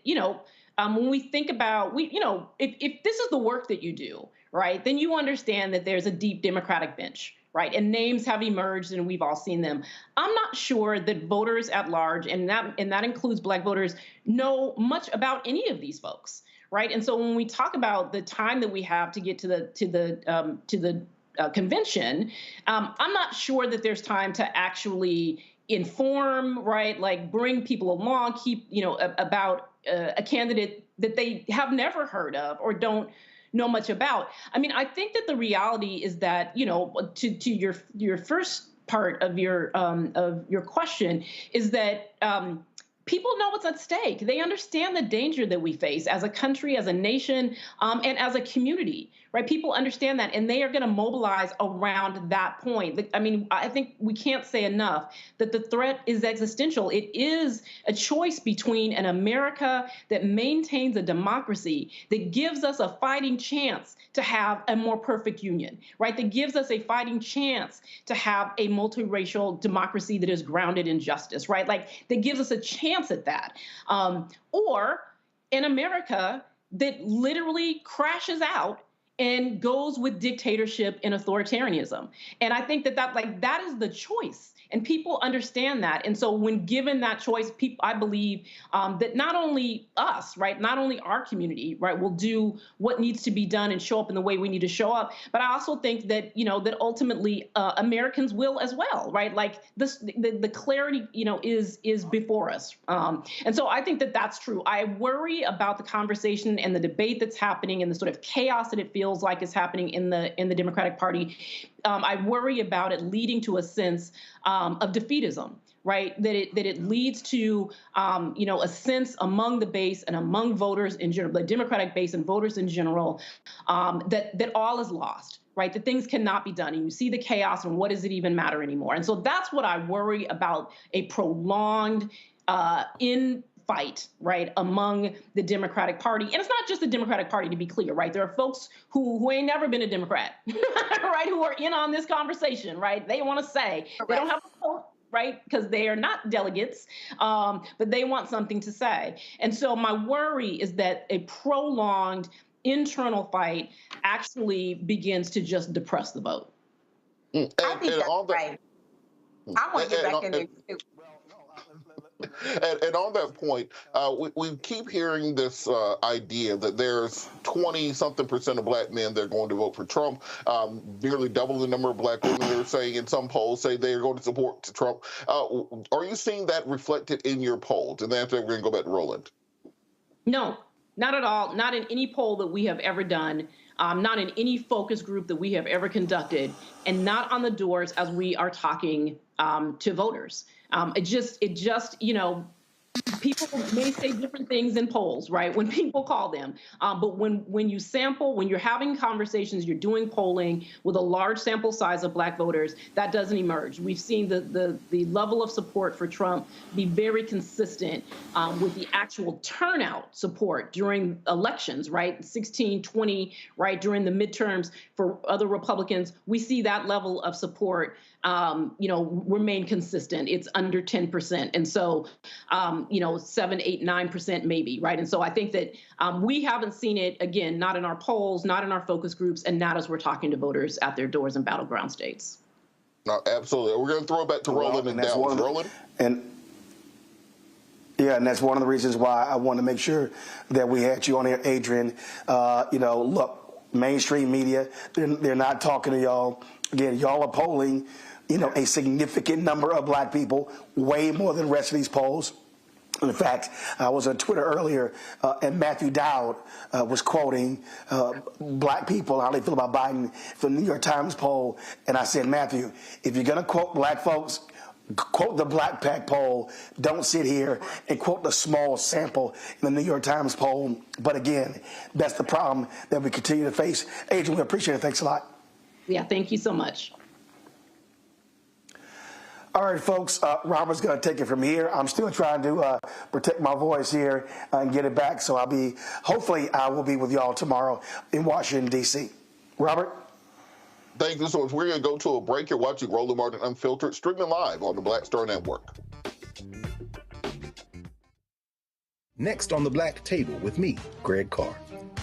Speaker 32: when we think about, if this is the work that you do, right, then you understand that there's a deep Democratic bench, right? And names have emerged and we've all seen them. I'm not sure that voters at large, and that includes Black voters, know much about any of these folks, right? And so when we talk about the time that we have to get to the convention, I'm not sure that there's time to actually inform, right? Like bring people along, keep, about a candidate that they have never heard of or don't know much about. I think that the reality is that, to your first part of your question is that people know what's at stake. They understand the danger that we face as a country, as a nation, and as a community, right? People understand that, and they are going to mobilize around that point. I think we can't say enough that the threat is existential. It is a choice between an America that maintains a democracy, that gives us a fighting chance to have a more perfect union, right? That gives us a fighting chance to have a multiracial democracy that is grounded in justice, right? Like that gives us a chance at that. Or an America that literally crashes out and goes with dictatorship and authoritarianism. And I think that is the choice. And people understand that. And so when given that choice, I believe that not only us, right, not only our community, right, will do what needs to be done and show up in the way we need to show up. But I also think that, that ultimately Americans will as well, right? Like the clarity, is before us. And so I think that that's true. I worry about the conversation and the debate that's happening and the sort of chaos that it feels like is happening in the Democratic Party. I worry about it leading to a sense of defeatism, right? That it leads to, a sense among the base and among voters in general, the Democratic base and voters in general, that all is lost, right? That things cannot be done. And you see the chaos, and what does it even matter anymore? And so that's what I worry about, a prolonged fight, right, among the Democratic Party. And it's not just the Democratic Party, to be clear, right? There are folks who ain't never been a Democrat, right, who are in on this conversation, right? They want to say they don't have a vote, right, because they are not delegates, but they want something to say. And so my worry is that a prolonged internal fight actually begins to just depress the vote.
Speaker 24: I think that's right. I want to get back in there too.
Speaker 6: And on that point, we keep hearing this idea that there's 20-something% of black men that are going to vote for Trump, nearly double the number of black women that are saying in some polls say they are going to support Trump. Are you seeing that reflected in your polls? And then after that, we're going to go back to Roland.
Speaker 32: No, not at all. Not in any poll that we have ever done. Not in any focus group that we have ever conducted, and not on the doors as we are talking to voters. It just, people may say different things in polls, right, when people call them. But when you sample, when you're having conversations, you're doing polling with a large sample size of black voters, that doesn't emerge. We've seen the level of support for Trump be very consistent with the actual turnout support during elections, right, 16, 20, right, during the midterms for other Republicans. We see that level of support remain consistent. It's under 10%. And so, 7, 8, 9% maybe, right? And so I think that we haven't seen it, again, not in our polls, not in our focus groups, and not as we're talking to voters at their doors in battleground states.
Speaker 6: No, absolutely. We're going to throw it back to Roland and Dallas. Roland?
Speaker 12: And that's one of the reasons why I want to make sure that we had you on here, Adrian. Look, mainstream media, they're not talking to y'all. Again, y'all are polling, a significant number of black people, way more than the rest of these polls. In fact, I was on Twitter earlier, and Matthew Dowd was quoting black people, how they feel about Biden, from the New York Times poll. And I said, Matthew, if you're going to quote black folks, quote the BlackPAC poll. Don't sit here and quote the small sample in the New York Times poll. But again, that's the problem that we continue to face. Adrian, we appreciate it. Thanks a lot.
Speaker 32: Yeah, thank you so much.
Speaker 12: All right, folks, Robert's going to take it from here. I'm still trying to protect my voice here and get it back. So hopefully I will be with y'all tomorrow in Washington, D.C. Robert?
Speaker 6: Thank you so much. We're going to go to a break. You're watching Roland Martin Unfiltered, streaming live on the Blackstar Network.
Speaker 1: Next on the Black Table with me, Greg Carr.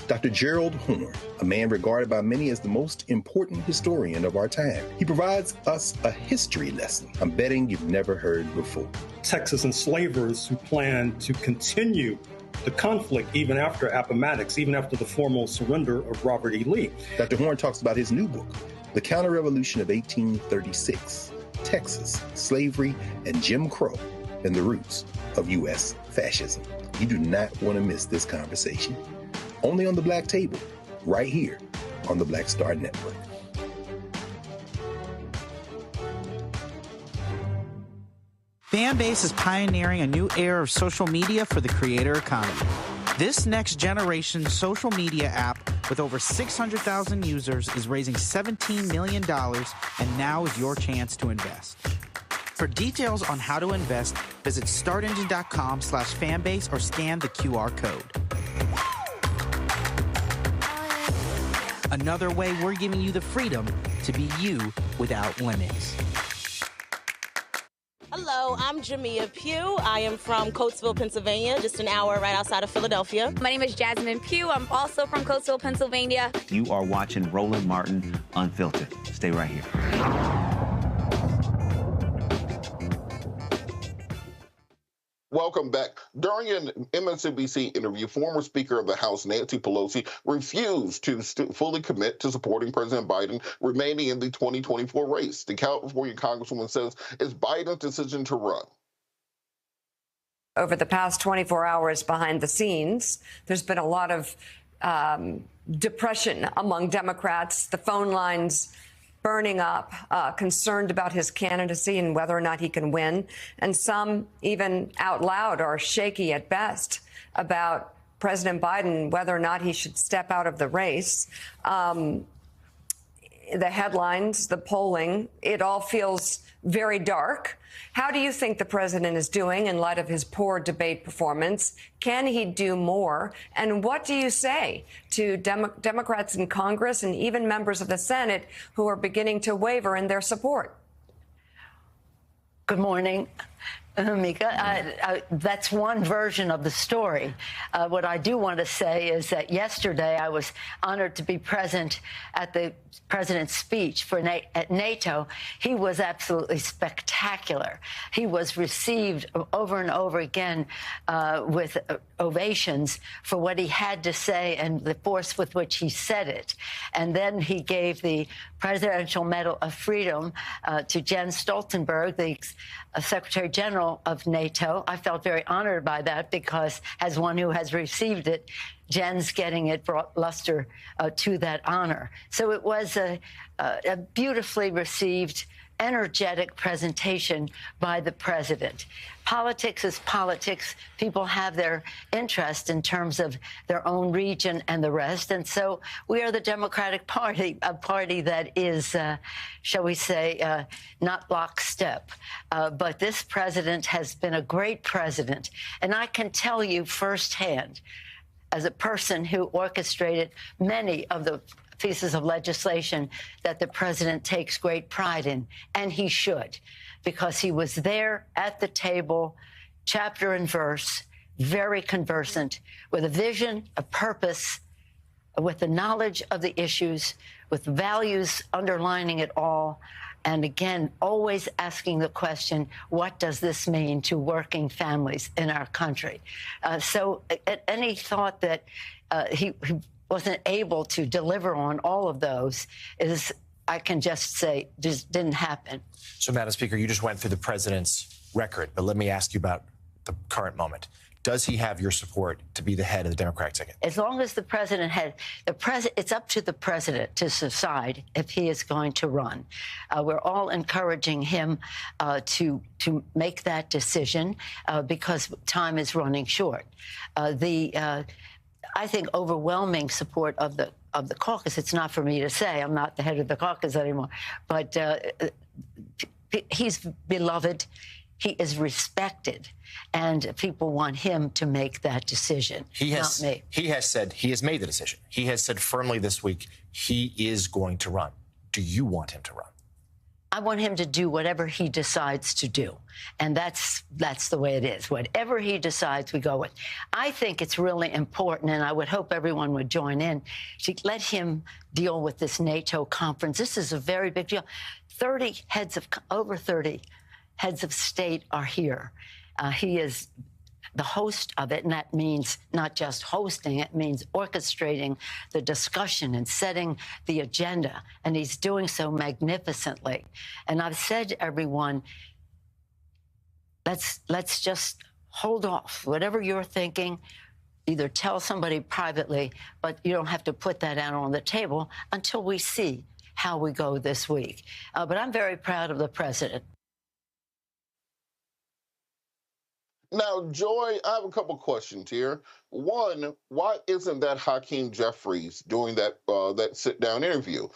Speaker 1: Dr. Gerald Horne, a man regarded by many as the most important historian of our time. He provides us a history lesson I'm betting you've never heard before.
Speaker 3: Texas enslavers who planned to continue the conflict even after Appomattox, even after the formal surrender of Robert E. Lee.
Speaker 1: Dr. Horne talks about his new book, The Counter-Revolution of 1836, Texas, Slavery, and Jim Crow, and the Roots of U.S. Fascism. You do not want to miss this conversation. Only on the Black Table, right here on the Blackstar Network.
Speaker 5: Fanbase is pioneering a new era of social media for the creator economy. This next generation social media app with over 600,000 users is raising $17 million, and now is your chance to invest. For details on how to invest, visit startengine.com/fanbase or scan the QR code. Another way we're giving you the freedom to be you without limits.
Speaker 8: Hello, So I'm Jamia Pugh. I am from Coatesville, Pennsylvania, just an hour right outside of Philadelphia.
Speaker 10: My name is Jasmine Pugh. I'm also from Coatesville, Pennsylvania.
Speaker 11: You are watching Roland Martin Unfiltered. Stay right here.
Speaker 6: Welcome back. During an MSNBC interview, former Speaker of the House Nancy Pelosi refused to fully commit to supporting President Biden remaining in the 2024 race. The California Congresswoman says it's Biden's decision to run.
Speaker 15: Over the past 24 hours behind the scenes, there's been a lot of depression among Democrats. The phone lines burning up, concerned about his candidacy and whether or not he can win. And some even out loud are shaky at best about President Biden, whether or not he should step out of the race. The headlines, the polling, it all feels very dark. How do you think the president is doing in light of his poor debate performance? Can he do more? And what do you say to Democrats in Congress and even members of the Senate who are beginning to waver in their support?
Speaker 16: Good morning, Mika. That's one version of the story. What I do want to say is that yesterday I was honored to be present at the president's speech at NATO. He was absolutely spectacular. He was received over and over again with ovations for what he had to say and the force with which he said it. And then he gave the Presidential Medal of Freedom to Jens Stoltenberg, the Secretary General of NATO. I felt very honored by that because, as one who has received it, Jens getting it brought luster to that honor. So it was a beautifully received, energetic presentation by the president. Politics is politics. People have their interest in terms of their own region and the rest. And so we are the Democratic Party, a party that is, shall we say, not lockstep. But this president has been a great president. And I can tell you firsthand, as a person who orchestrated many of the pieces of legislation that the president takes great pride in, and he should, because he was there at the table, chapter and verse, very conversant, with a vision, a purpose, with the knowledge of the issues, with values underlining it all, and again, always asking the question, what does this mean to working families in our country? So any thought that he wasn't able to deliver on all of those is, I can just say, just didn't happen.
Speaker 17: So, Madam Speaker, you just went through the president's record, but let me ask you about the current moment. Does he have your support to be the head of the Democratic ticket?
Speaker 16: As long as the president had it's up to the president to decide if he is going to run. We're all encouraging him to make that decision because time is running short. I think overwhelming support of the caucus. It's not for me to say. I'm not the head of the caucus anymore, but he's beloved. He is respected, and people want him to make that decision, not me.
Speaker 17: He has said he has made the decision. He has said firmly this week he is going to run. Do you want him to run?
Speaker 16: I want him to do whatever he decides to do, and that's the way it is. Whatever he decides, we go with. I think it's really important, and I would hope everyone would join in, to let him deal with this NATO conference. This is a very big deal. Over 30 heads of state are here. He is the host of it, and that means not just hosting, it means orchestrating the discussion and setting the agenda, and he's doing so magnificently. And I've said to everyone, let's just hold off. Whatever you're thinking, either tell somebody privately, but you don't have to put that out on the table until we see how we go this week. But I'm very proud of the president.
Speaker 6: Now, Joy, I have a couple questions here. One, why isn't that Hakeem Jeffries doing that sit-down interview?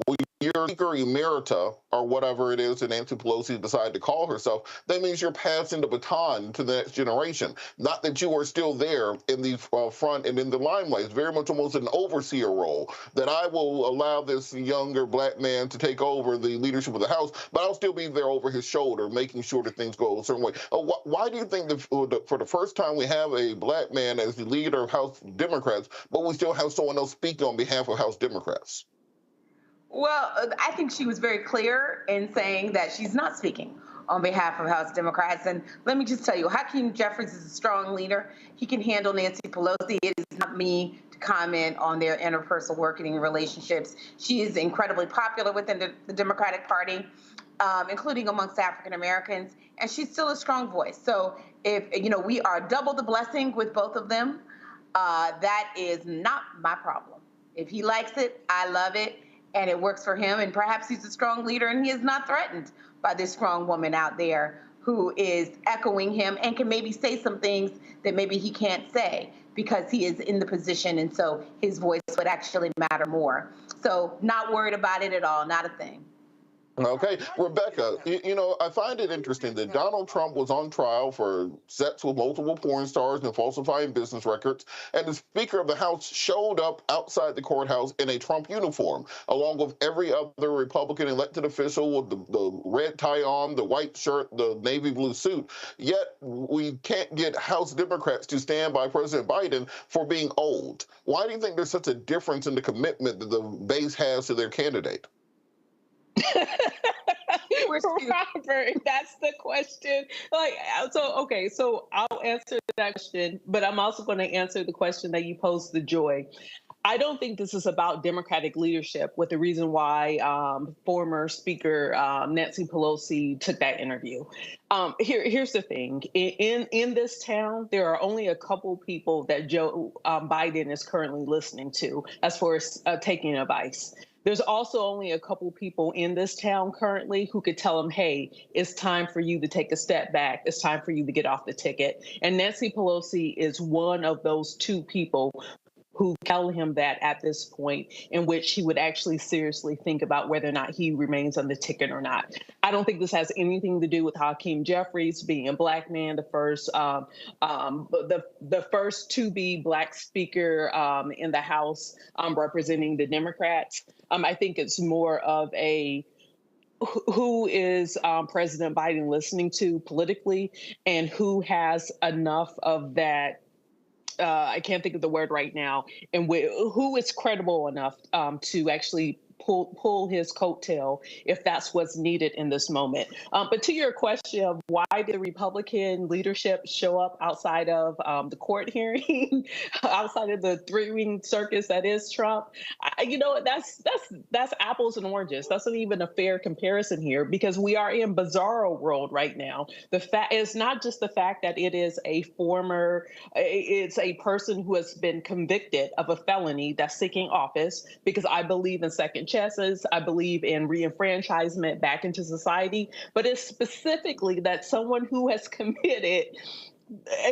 Speaker 6: Will you're Speaker Emerita, or whatever it is that Nancy Pelosi decided to call herself, that means you're passing the baton to the next generation. Not that you are still there in the front and in the limelight. It's very much almost an overseer role, that I will allow this younger black man to take over the leadership of the House, but I'll still be there over his shoulder, making sure that things go a certain way. Why do you think that for the first time we have a black man as the leader of House Democrats, but we still have someone else speaking on behalf of House Democrats?
Speaker 24: Well, I think she was very clear in saying that she's not speaking on behalf of House Democrats. And let me just tell you, Hakeem Jeffries is a strong leader. He can handle Nancy Pelosi. It is not me to comment on their interpersonal working relationships. She is incredibly popular within the Democratic Party, including amongst African Americans, and she's still a strong voice. So if, we are double the blessing with both of them, that is not my problem. If he likes it, I love it, and it works for him, and perhaps he's a strong leader and he is not threatened by this strong woman out there who is echoing him and can maybe say some things that maybe he can't say because he is in the position, and so his voice would actually matter more. So not worried about it at all, not a thing.
Speaker 6: Okay, Rebecca, I find it interesting that Donald Trump was on trial for sex with multiple porn stars and falsifying business records, and the Speaker of the House showed up outside the courthouse in a Trump uniform, along with every other Republican elected official with the red tie on, the white shirt, the navy blue suit. Yet we can't get House Democrats to stand by President Biden for being old. Why do you think there's such a difference in the commitment that the base has to their candidate?
Speaker 23: Robert, that's the question. So I'll answer that question, but I'm also going to answer the question that you posed to Joy. I don't think this is about Democratic leadership with the reason why former Speaker Nancy Pelosi took that interview. Here's the thing. In this town, there are only a couple people that Joe Biden is currently listening to as far as taking advice. There's also only a couple people in this town currently who could tell him, hey, it's time for you to take a step back. It's time for you to get off the ticket. And Nancy Pelosi is one of those two people who tell him that at this point, in which he would actually seriously think about whether or not he remains on the ticket or not. I don't think this has anything to do with Hakeem Jeffries being a black man, the first to be black speaker in the House representing the Democrats. I think it's more of a who is President Biden listening to politically, and who has enough of that. I can't think of the word right now, and who is credible enough to actually pull his coattail if that's what's needed in this moment. But to your question of why did Republican leadership show up outside of the court hearing, outside of the three-ring circus that is Trump, that's apples and oranges. That's not even a fair comparison here, because we are in bizarro world right now. The fact is not just the fact that it is it's a person who has been convicted of a felony that's seeking office, because I believe in second chances. I believe in reenfranchisement back into society, but it's specifically that someone who has committed,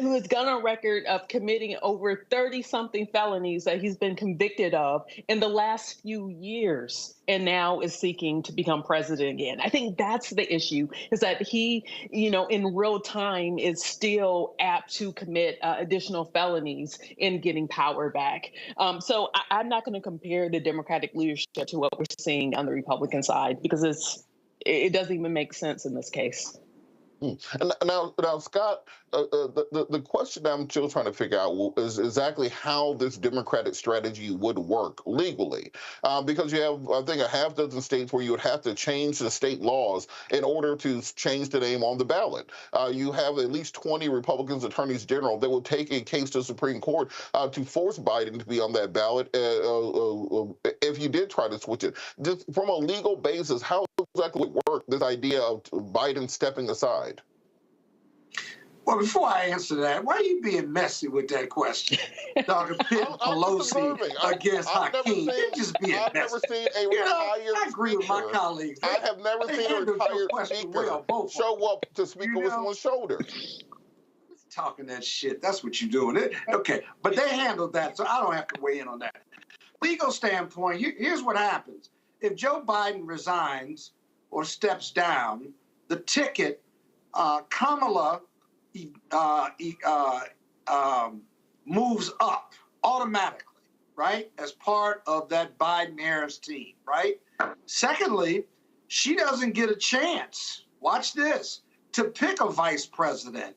Speaker 23: who has gone on record of committing over 30-something felonies that he's been convicted of in the last few years, and now is seeking to become president again. I think that's the issue, is that he, in real time is still apt to commit additional felonies in getting power back. So I'm not going to compare the Democratic leadership to what we're seeing on the Republican side, because it doesn't even make sense in this case.
Speaker 6: And now, Scott, the question I'm still trying to figure out is exactly how this Democratic strategy would work legally, because you have, I think, a half dozen states where you would have to change the state laws in order to change the name on the ballot. You have at least 20 Republicans attorneys general that would take a case to the Supreme Court to force Biden to be on that ballot if you did try to switch it. Just from a legal basis, how exactly would it work, this idea of Biden stepping aside?
Speaker 7: Well, before I answer that, why are you being messy with that question? Dr. Pelosi against Hakeem. You're just being messy. I've never seen a retired I agree with my colleagues.
Speaker 6: I have never seen a retired speaker show up to speak on someone's shoulder.
Speaker 7: Talking that shit. That's what you're doing. Okay, but they handled that, so I don't have to weigh in on that. Legal standpoint, here's what happens. if Joe Biden resigns or steps down, the ticket, Kamala moves up automatically, right, as part of that Biden-Harris team, right? Secondly, she doesn't get a chance, watch this, to pick a vice president.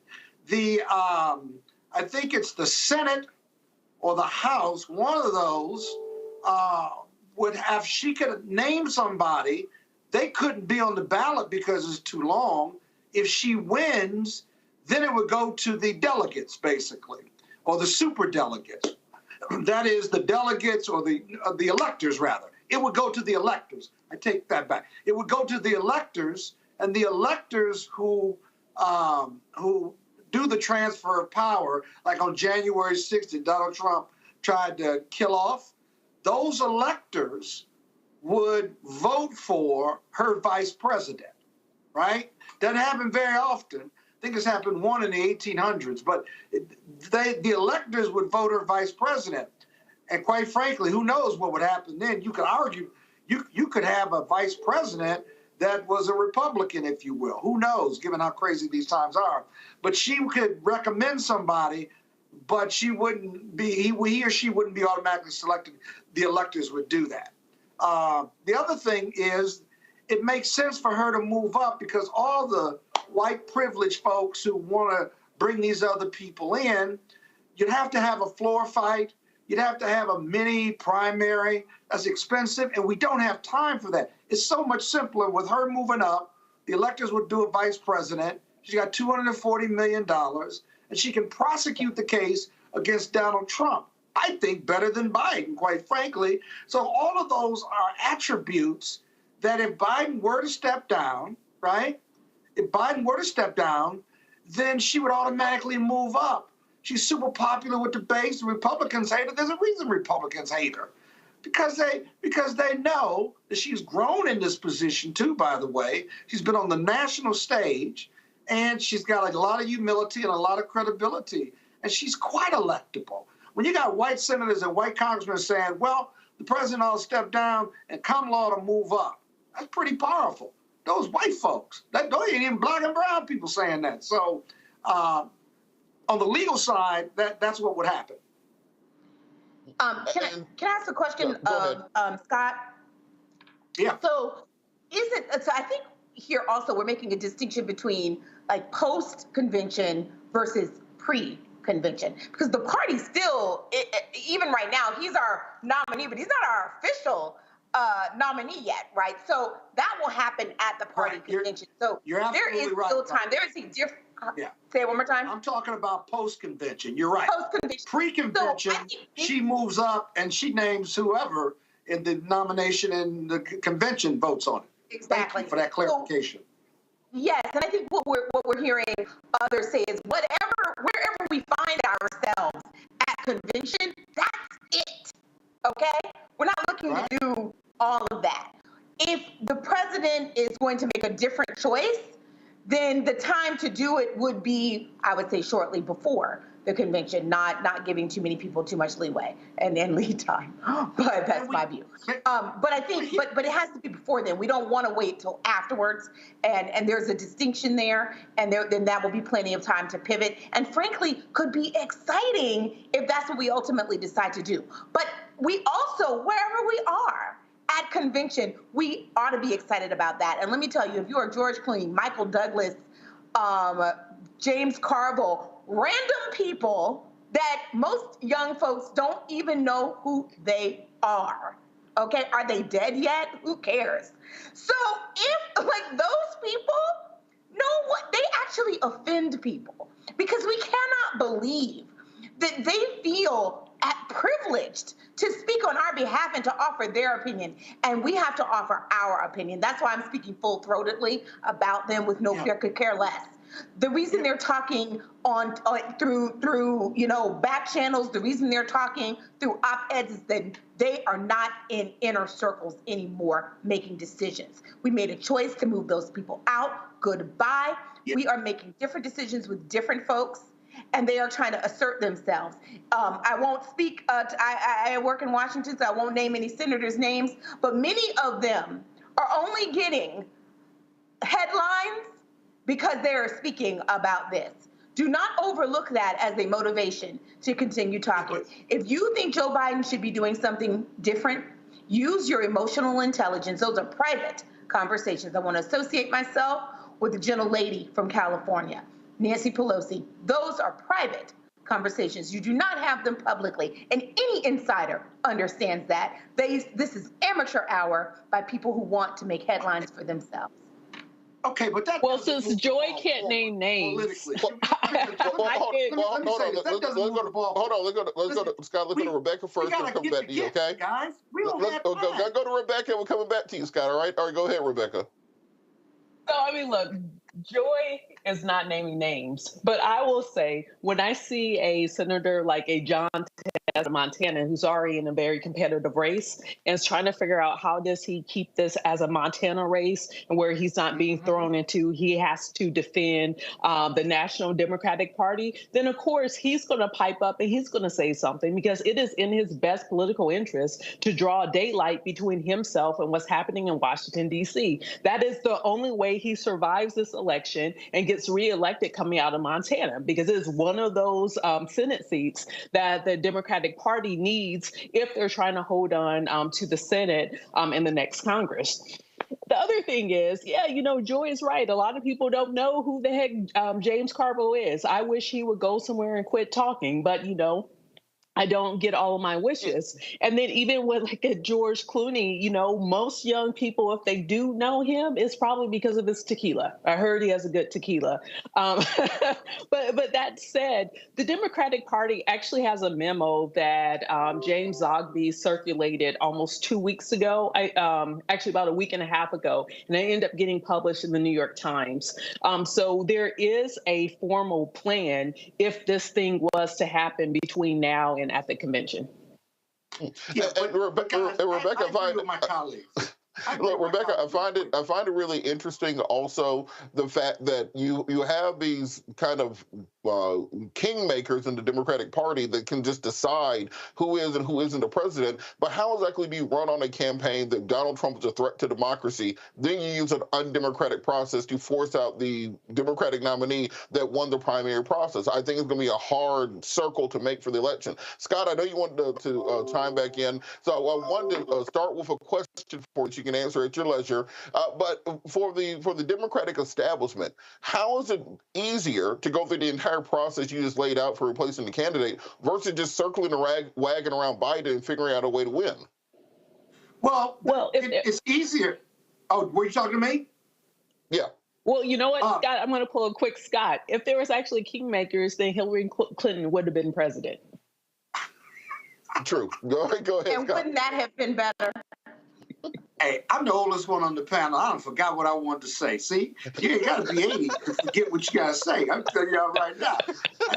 Speaker 7: I think it's the Senate or the House, one of those would have, she could name somebody, they couldn't be on the ballot because it's too long. If she wins, then it would go to the delegates, basically, or the super delegates. That is the delegates or the electors, rather. It would go to the electors. I take that back. It would go to the electors, and the electors who do the transfer of power, like on January 6th that Donald Trump tried to kill off, those electors would vote for her vice president, right? Doesn't happen very often. I think it's happened one in the 1800s, but the electors would vote her vice president. And quite frankly, who knows what would happen then? You could argue, you could have a vice president that was a Republican, if you will. Who knows, given how crazy these times are. But she could recommend somebody, but she wouldn't be, he or she wouldn't be automatically selected. The electors would do that. The other thing is, it makes sense for her to move up because all the white privileged folks who want to bring these other people in, you'd have to have a floor fight. You'd have to have a mini primary. That's expensive, and we don't have time for that. It's so much simpler with her moving up. The electors would do a vice president. She's got $240 million, and she can prosecute the case against Donald Trump. I think better than Biden, quite frankly. So all of those are attributes that if Biden were to step down, right? If Biden were to step down, then she would automatically move up. She's super popular with the base. The Republicans hate her. There's a reason Republicans hate her. Because they know that she's grown in this position too, by the way. She's been on the national stage, and she's got a lot of humility and a lot of credibility. And she's quite electable. When you got white senators and white congressmen saying, well, the president ought to step down and Kamala ought to move up, that's pretty powerful. Those white folks, those ain't even black and brown people saying that. So on the legal side, that's what would happen.
Speaker 24: Can I ask a question of Scott?
Speaker 7: Yeah.
Speaker 24: So I think here also we're making a distinction between like post-convention versus pre-convention, because the party still, even right now, he's our nominee, but he's not our official nominee yet, right? So that will happen at the party convention. So there is still time. There is a different.
Speaker 7: Yeah.
Speaker 24: Say it one more time.
Speaker 7: I'm talking about post-convention. You're right.
Speaker 24: Post-convention.
Speaker 7: Pre-convention, she moves up and she names whoever in the nomination, and the convention votes on it.
Speaker 24: Exactly.
Speaker 7: Thank you for that clarification.
Speaker 24: Yes, and I think what we're hearing others say is wherever we find ourselves at convention, that's it. Okay? We're not looking to do all of that. If the president is going to make a different choice, then the time to do it would be, I would say, shortly before the convention, not giving too many people too much leeway and lead time. But that's my view. But I think, but it has to be before then. We don't want to wait till afterwards. And there's a distinction there, and then that will be plenty of time to pivot. And frankly, could be exciting if that's what we ultimately decide to do. But we also, wherever we are, at convention, we ought to be excited about that. And let me tell you, if you are George Clooney, Michael Douglas, James Carville, random people that most young folks don't even know who they are. Okay, are they dead yet? Who cares? So if those people know what, they actually offend people, because we cannot believe that they feel privileged to speak on our behalf and to offer their opinion, and we have to offer our opinion. That's why I'm speaking full-throatedly about them with no fear, could care less. The reason they're talking through back channels, the reason they're talking through op-eds is that they are not in inner circles anymore making decisions. We made a choice to move those people out. Goodbye. We are making different decisions with different folks. and they are trying to assert themselves. I won't speak, I work in Washington, so I won't name any senators' names, but many of them are only getting headlines because they're speaking about this. Do not overlook that as a motivation to continue talking. If you think Joe Biden should be doing something different, use your emotional intelligence. Those are private conversations. I want to associate myself with the gentlelady from California, Nancy Pelosi. Those are private conversations. You do not have them publicly. And any insider understands that. This is amateur hour by people who want to make headlines for themselves.
Speaker 7: Okay, but that
Speaker 23: since Joy can't name names,
Speaker 6: Hold on. Scott, let's go to Rebecca first, and come back to you, okay?
Speaker 7: Guys,
Speaker 6: let's go to Rebecca, and we're coming back to you, Scott. All right, go ahead, Rebecca.
Speaker 23: So I mean, look, Joy is not naming names, but I will say when I see a senator like a John Tess of Montana, who's already in a very competitive race and is trying to figure out how does he keep this as a Montana race and where he's not being thrown into, he has to defend the National Democratic Party, then of course he's going to pipe up and he's going to say something because it is in his best political interest to draw a daylight between himself and what's happening in Washington, D.C. That is the only way he survives this election and gets reelected coming out of Montana, because it is one of those Senate seats that the Democratic Party needs if they're trying to hold on to the Senate in the next Congress. The other thing is, Joy is right. A lot of people don't know who the heck James Carville is. I wish he would go somewhere and quit talking, but I don't get all of my wishes. And then even with like a George Clooney, most young people, if they do know him, it's probably because of his tequila. I heard he has a good tequila. But that said, the Democratic Party actually has a memo that James Zogby circulated almost 2 weeks ago, actually about a week and a half ago, and it ended up getting published in the New York Times. So there is a formal plan if this thing was to happen between now and at the convention.
Speaker 6: Rebecca,
Speaker 7: I agree with my colleagues.
Speaker 6: Look, Rebecca, I find it really interesting also the fact that you have these kind of kingmakers in the Democratic Party that can just decide who is and who isn't the president. But how exactly do you run on a campaign that Donald Trump is a threat to democracy? Then you use an undemocratic process to force out the Democratic nominee that won the primary process. I think it's going to be a hard circle to make for the election. Scott, I know you wanted to chime back in, so I wanted to start with a question for you. You can answer at your leisure. But for the Democratic establishment, how is it easier to go through the entire process you just laid out for replacing the candidate versus just circling the wagon around Biden and figuring out a way to win?
Speaker 7: Well, it's easier. Oh, were you talking to me?
Speaker 6: Yeah.
Speaker 23: Well, you know what, Scott? I'm going to pull a quick Scott. If there was actually kingmakers, then Hillary Clinton would have been president.
Speaker 6: True. Go ahead,
Speaker 24: And
Speaker 6: Scott.
Speaker 24: wouldn't that have been better?
Speaker 7: Hey, I'm the oldest one on the panel. I done forgot what I wanted to say. See, you ain't got to be 80 to forget what you got to say. I'm telling y'all right now.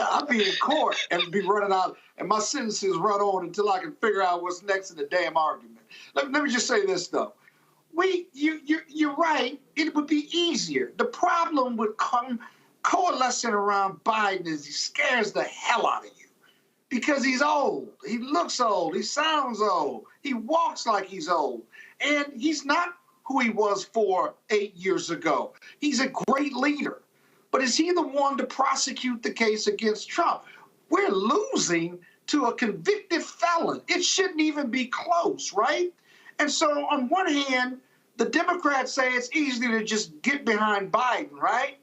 Speaker 7: I'll be in court and be running out, and my sentences run on until I can figure out what's next in the damn argument. Let me just say this, though. You're right. It would be easier. The problem with coalescing around Biden is he scares the hell out of you because he's old. He looks old. He sounds old. He walks like he's old. And he's not who he was 8 years ago. He's a great leader. But is he the one to prosecute the case against Trump? We're losing to a convicted felon. It shouldn't even be close, right? And so on one hand, the Democrats say it's easy to just get behind Biden, right?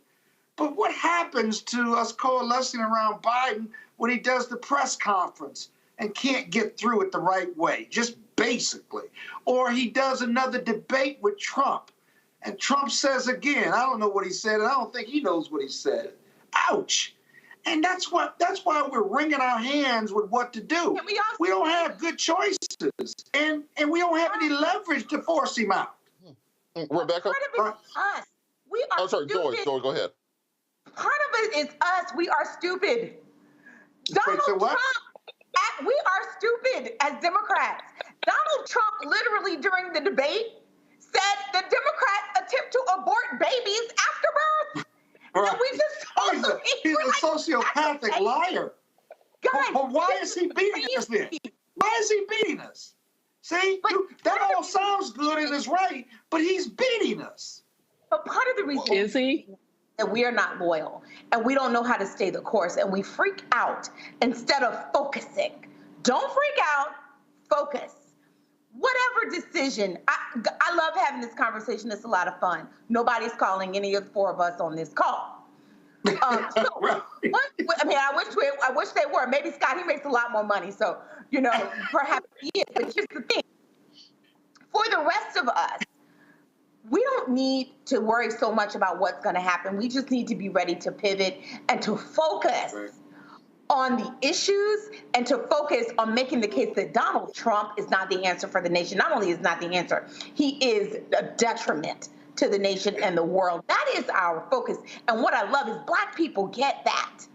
Speaker 7: But what happens to us coalescing around Biden when he does the press conference and can't get through it the right way, just basically? Or he does another debate with Trump, and Trump says again, I don't know what he said, and I don't think he knows what he said. Ouch. And that's why we're wringing our hands with what to do. We don't have good choices, and we don't have any leverage to force him out.
Speaker 6: Rebecca?
Speaker 24: Part of it is us. We are stupid.
Speaker 6: Joy, go ahead.
Speaker 24: Part of it is us. We are stupid. Donald Trump, we are stupid as Democrats. Donald Trump literally during the debate said the Democrats attempt to abort babies after birth.
Speaker 7: Right.
Speaker 24: We just
Speaker 7: he's a sociopathic liar.
Speaker 24: Guys,
Speaker 7: but why is he beating us then? Why is he beating us? See, that all sounds good and is right, but he's beating us.
Speaker 24: But part of the reason
Speaker 23: is he?
Speaker 24: That we are not loyal and we don't know how to stay the course and we freak out instead of focusing. Don't freak out, focus. Whatever decision, I love having this conversation. It's a lot of fun. Nobody's calling any of the four of us on this call. I wish they were. Maybe Scott, he makes a lot more money, so perhaps he is. But here's the thing: for the rest of us, we don't need to worry so much about what's going to happen. We just need to be ready to pivot and to focus on the issues and to focus on making the case that Donald Trump is not the answer for the nation. Not only is not the answer, he is a detriment to the nation and the world. That is our focus. And what I love is Black people get that.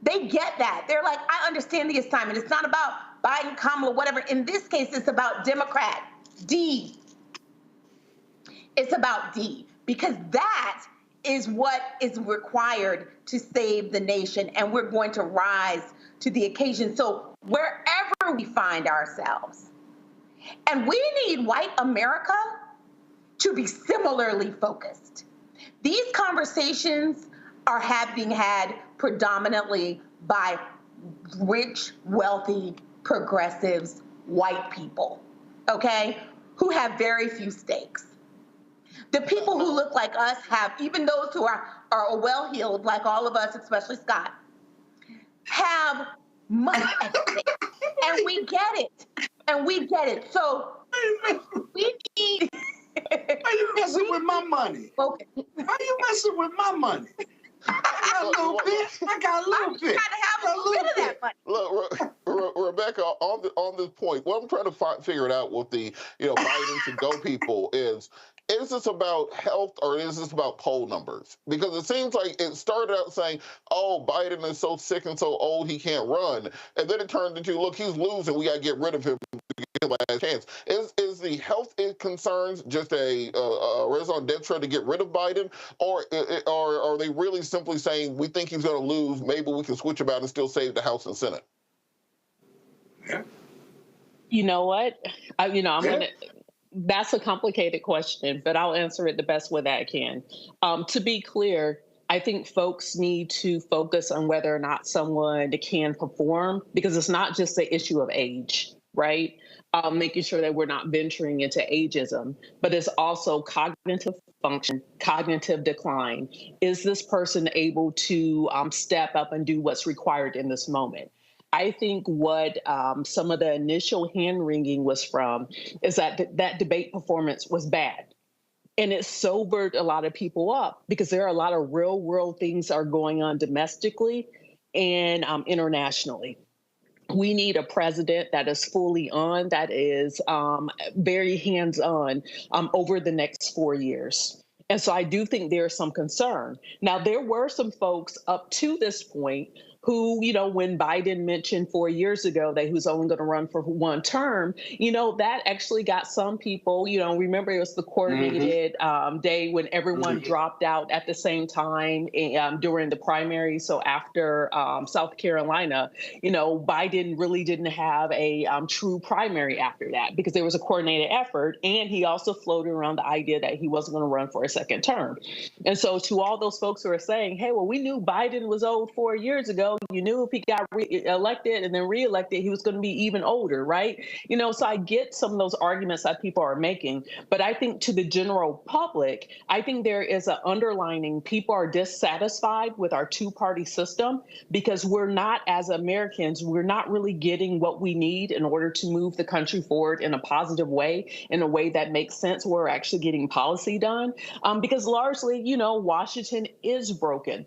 Speaker 24: They get that. They're like, I understand the assignment. It's not about Biden, Kamala, whatever. In this case, it's about Democrat, D. It's about D, because that is what is required to save the nation, and we're going to rise to the occasion. So wherever we find ourselves, and we need white America to be similarly focused. These conversations are being had predominantly by rich, wealthy, progressives, white people, okay, who have very few stakes. The people who look like us have, even those who are well-heeled, like all of us, especially Scott, have much at stake. And we get it. So we need...
Speaker 7: Why you messing with my money?
Speaker 24: Okay.
Speaker 7: Why you messing with my money? I got a little bit.
Speaker 24: I'm trying to have a little bit of that money.
Speaker 6: Look, Rebecca, on this point, what I'm trying to figure it out with the Biden to go people is this about health or is this about poll numbers? Because it seems like it started out saying, oh, Biden is so sick and so old he can't run. And then it turned into, look, he's losing, we got to get rid of him to get a last chance. Is the health concerns just a raison d'etre to get rid of Biden? Or are they really simply saying, we think he's going to lose, maybe we can switch him out and still save the House and Senate?
Speaker 7: Yeah.
Speaker 23: You know what? I'm going to... That's a complicated question, but I'll answer it the best way that I can. To be clear, I think folks need to focus on whether or not someone can perform, because it's not just the issue of age, right? Making sure that we're not venturing into ageism, but it's also cognitive function, cognitive decline. Is this person able to step up and do what's required in this moment? I think what some of the initial hand-wringing was from is that debate performance was bad. And it sobered a lot of people up because there are a lot of real-world things are going on domestically and internationally. We need a president that is fully on, that is very hands-on over the next 4 years. And so I do think there's some concern. Now, there were some folks up to this point who, when Biden mentioned 4 years ago that he was only going to run for one term, that actually got some people, remember it was the coordinated day when everyone dropped out at the same time during the primary. So after South Carolina, Biden really didn't have a true primary after that because there was a coordinated effort. And he also floated around the idea that he wasn't going to run for a second term. And so to all those folks who are saying, hey, well, we knew Biden was old 4 years ago. You knew if he got elected and then reelected, he was going to be even older, right? So I get some of those arguments that people are making, but I think to the general public, I think there is an underlining. People are dissatisfied with our two-party system because we're not, as Americans, we're not really getting what we need in order to move the country forward in a positive way, in a way that makes sense. We're actually getting policy done because largely, Washington is broken.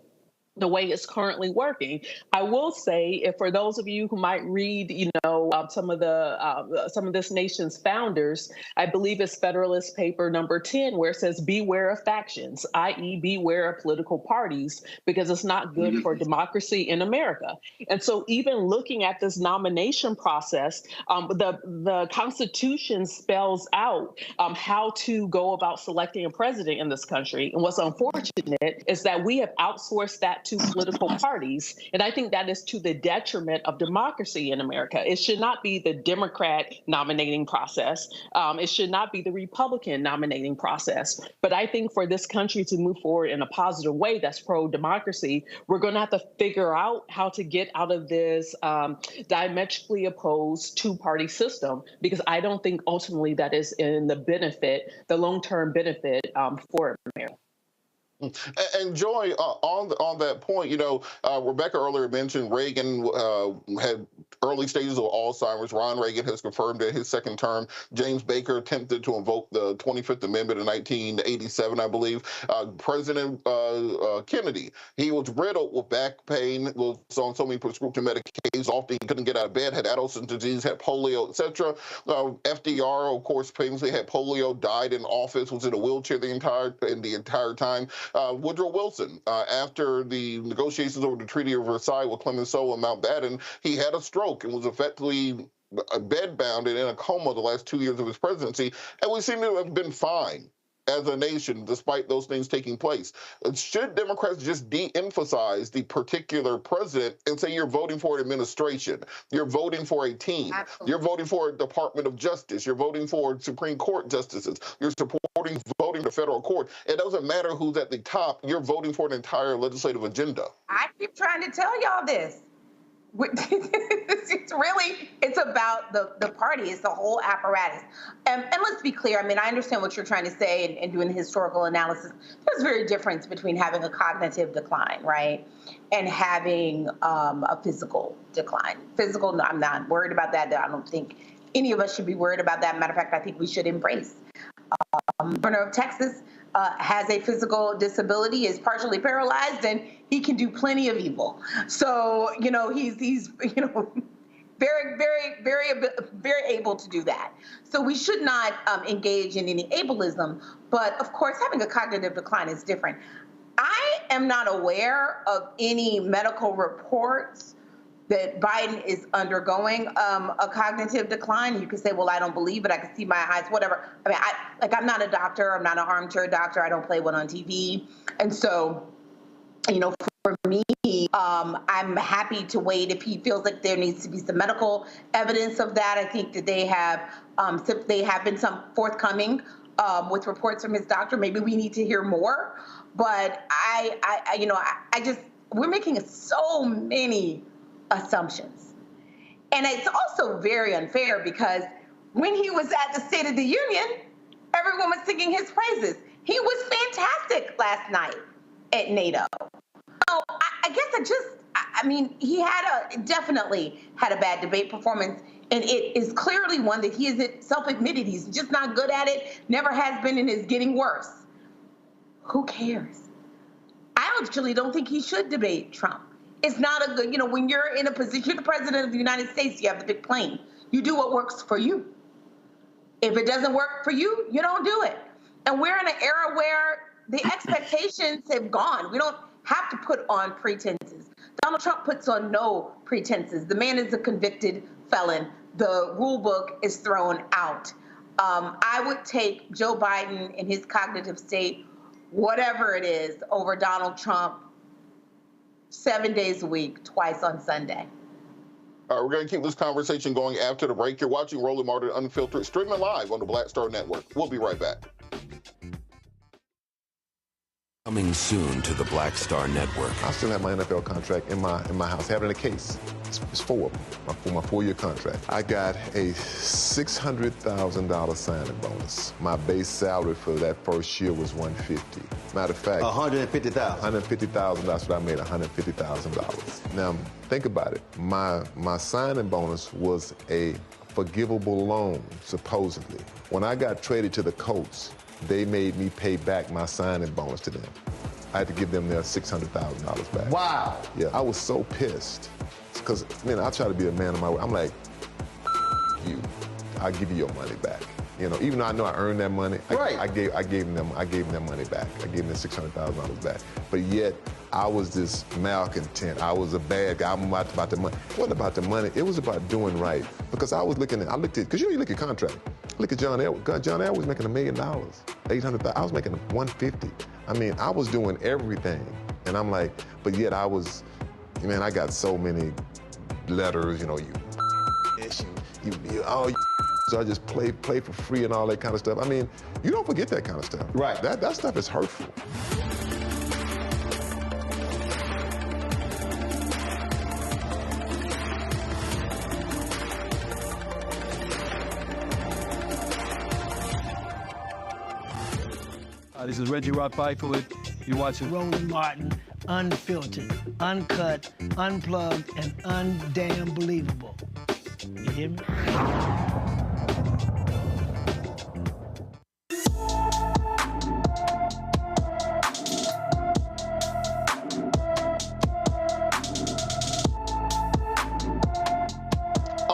Speaker 23: the way it's currently working. I will say, if for those of you who might read, some of this nation's founders, I believe it's Federalist Paper number 10, where it says, beware of factions, i.e. beware of political parties, because it's not good for democracy in America. And so even looking at this nomination process, the Constitution spells out how to go about selecting a president in this country. And what's unfortunate is that we have outsourced that to political parties. And I think that is to the detriment of democracy in America. It should not be the Democrat nominating process. It should not be the Republican nominating process. But I think for this country to move forward in a positive way that's pro-democracy, we're going to have to figure out how to get out of this diametrically opposed two-party system, because I don't think ultimately that is in the long-term benefit for America.
Speaker 6: And Joy, on that point, Rebecca earlier mentioned Reagan had early stages of Alzheimer's. Ron Reagan has confirmed in his second term. James Baker attempted to invoke the 25th Amendment in 1987, I believe. President Kennedy, he was riddled with back pain, was on so many prescription medications, often he couldn't get out of bed, had Addison's disease, had polio, etc. FDR, of course, famously had polio, died in office, was in a wheelchair the entire time. Woodrow Wilson, after the negotiations over the Treaty of Versailles with Clemenceau and Mountbatten, he had a stroke and was effectively bedbound and in a coma the last 2 years of his presidency, and we seem to have been fine as a nation despite those things taking place. Should Democrats just de-emphasize the particular president and say you're voting for an administration, you're voting for a team, Absolutely. You're voting for a Department of Justice, you're voting for Supreme Court justices, you're voting the federal court. It doesn't matter who's at the top, you're voting for an entire legislative agenda.
Speaker 24: I keep trying to tell y'all this. It's about the party. It's the whole apparatus. And let's be clear. I mean, I understand what you're trying to say and doing historical analysis. There's a very difference between having a cognitive decline, right, and having a physical decline. Physical, no, I'm not worried about that. I don't think any of us should be worried about that. Matter of fact, I think we should embrace. Governor of Texas has a physical disability, is partially paralyzed, and he can do plenty of evil. So, he's very, very, very able to do that. So we should not engage in any ableism. But of course, having a cognitive decline is different. I am not aware of any medical reports that Biden is undergoing a cognitive decline. You could say, well, I don't believe it. I can see my eyes, whatever. I mean, I'm not a doctor. I'm not an armchair doctor. I don't play one on TV. And so, for me, I'm happy to wait if he feels like there needs to be some medical evidence of that. I think that they have been some forthcoming with reports from his doctor. Maybe we need to hear more. But we're making so many assumptions. And it's also very unfair because when he was at the State of the Union, everyone was singing his praises. He was fantastic last night at NATO. So I guess he definitely had a bad debate performance, and it is clearly one that he is self-admitted he's just not good at it, never has been, and is getting worse. Who cares? I actually don't think he should debate Trump. It's not a good, when you're in a position, you're the president of the United States, you have the big plane. You do what works for you. If it doesn't work for you, you don't do it. And we're in an era where the expectations have gone. We don't have to put on pretenses. Donald Trump puts on no pretenses. The man is a convicted felon. The rule book is thrown out. I would take Joe Biden in his cognitive state, whatever it is, over Donald Trump 7 days a week, twice on Sunday.
Speaker 6: All right, we're going to keep this conversation going after the break. You're watching Roland Martin Unfiltered, streaming live on the Blackstar Network. We'll be right back.
Speaker 4: Coming soon to the Blackstar Network.
Speaker 13: I still have my NFL contract in my house, having a case. It's 4 of them for my 4-year contract. I got a $600,000 signing bonus. My base salary for that first year was $150,000. Matter of fact, $150,000. $150,000. That's what I made, $150,000. Now think about it. My signing bonus was a forgivable loan, supposedly. When I got traded to the Colts, they made me pay back my signing bonus to them. I had to give them their $600,000 back.
Speaker 9: Wow.
Speaker 13: Yeah, I was so pissed. Because, I try to be a man of my word. I'm like, you, I'll give you your money back. Even though I know I earned that money, I gave them their money back. I gave them $600,000 back. But yet, I was this malcontent. I was a bad guy. I'm about the money. It wasn't about the money. It was about doing right. Because I looked at, because you look at contract. Look at John Edwards. John Edwards was making $1 million, $800,000. I was making $150. I was doing everything. And I'm like, but yet I was, man, I got so many letters, so I just play for free and all that kind of stuff. You don't forget that kind of stuff.
Speaker 9: Right.
Speaker 13: That stuff is hurtful.
Speaker 14: This is Reggie Rock Byford. You're watching
Speaker 18: Roland Martin, unfiltered, uncut, unplugged, and undamn believable. You hear me?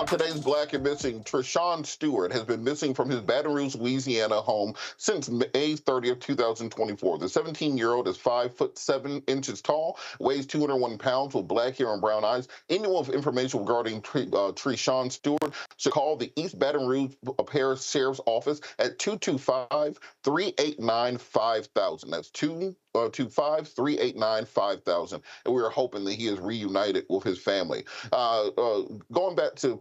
Speaker 6: Today's Black and Missing, Treshawn Stewart has been missing from his Baton Rouge, Louisiana home since May 30th, 2024. The 17-year-old is 5'7" tall, weighs 201 pounds with black hair and brown eyes. Anyone with information regarding Treshawn Stewart should call the East Baton Rouge Parish Sheriff's Office at 225-389-5000. That's 225-389-5000. And we are hoping that he is reunited with his family. Going back to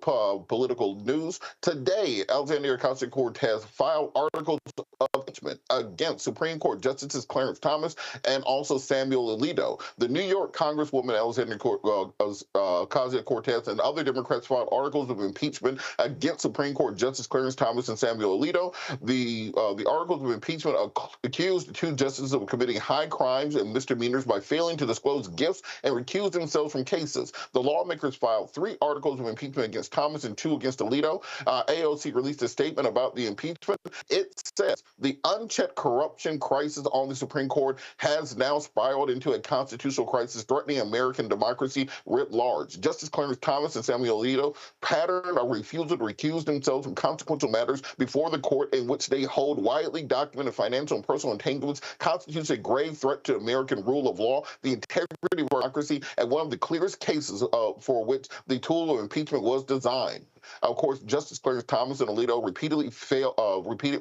Speaker 6: political news, today, Alexandria Ocasio-Cortez filed articles of impeachment against Supreme Court Justices Clarence Thomas and also Samuel Alito. The New York Congresswoman Alexandria Ocasio-Cortez and other Democrats filed articles of impeachment against Supreme Court Justice Clarence Thomas and Samuel Alito. The articles of impeachment accused the two justices of committing high crimes and misdemeanors by failing to disclose gifts and recuse themselves from cases. The lawmakers filed 3 articles of impeachment against Thomas and 2 against Alito. AOC released a statement about the impeachment. It says the unchecked corruption crisis on the Supreme Court has now spiraled into a constitutional crisis threatening American democracy writ large. Justice Clarence Thomas and Samuel Alito pattern a refusal to recuse themselves from consequential matters before the court in which they hold widely documented financial and personal entanglements constitutes a grave threat to American rule of law, the integrity of our democracy, and one of the clearest cases for which the tool of impeachment was designed. Of course, Justice Clarence Thomas and Alito repeated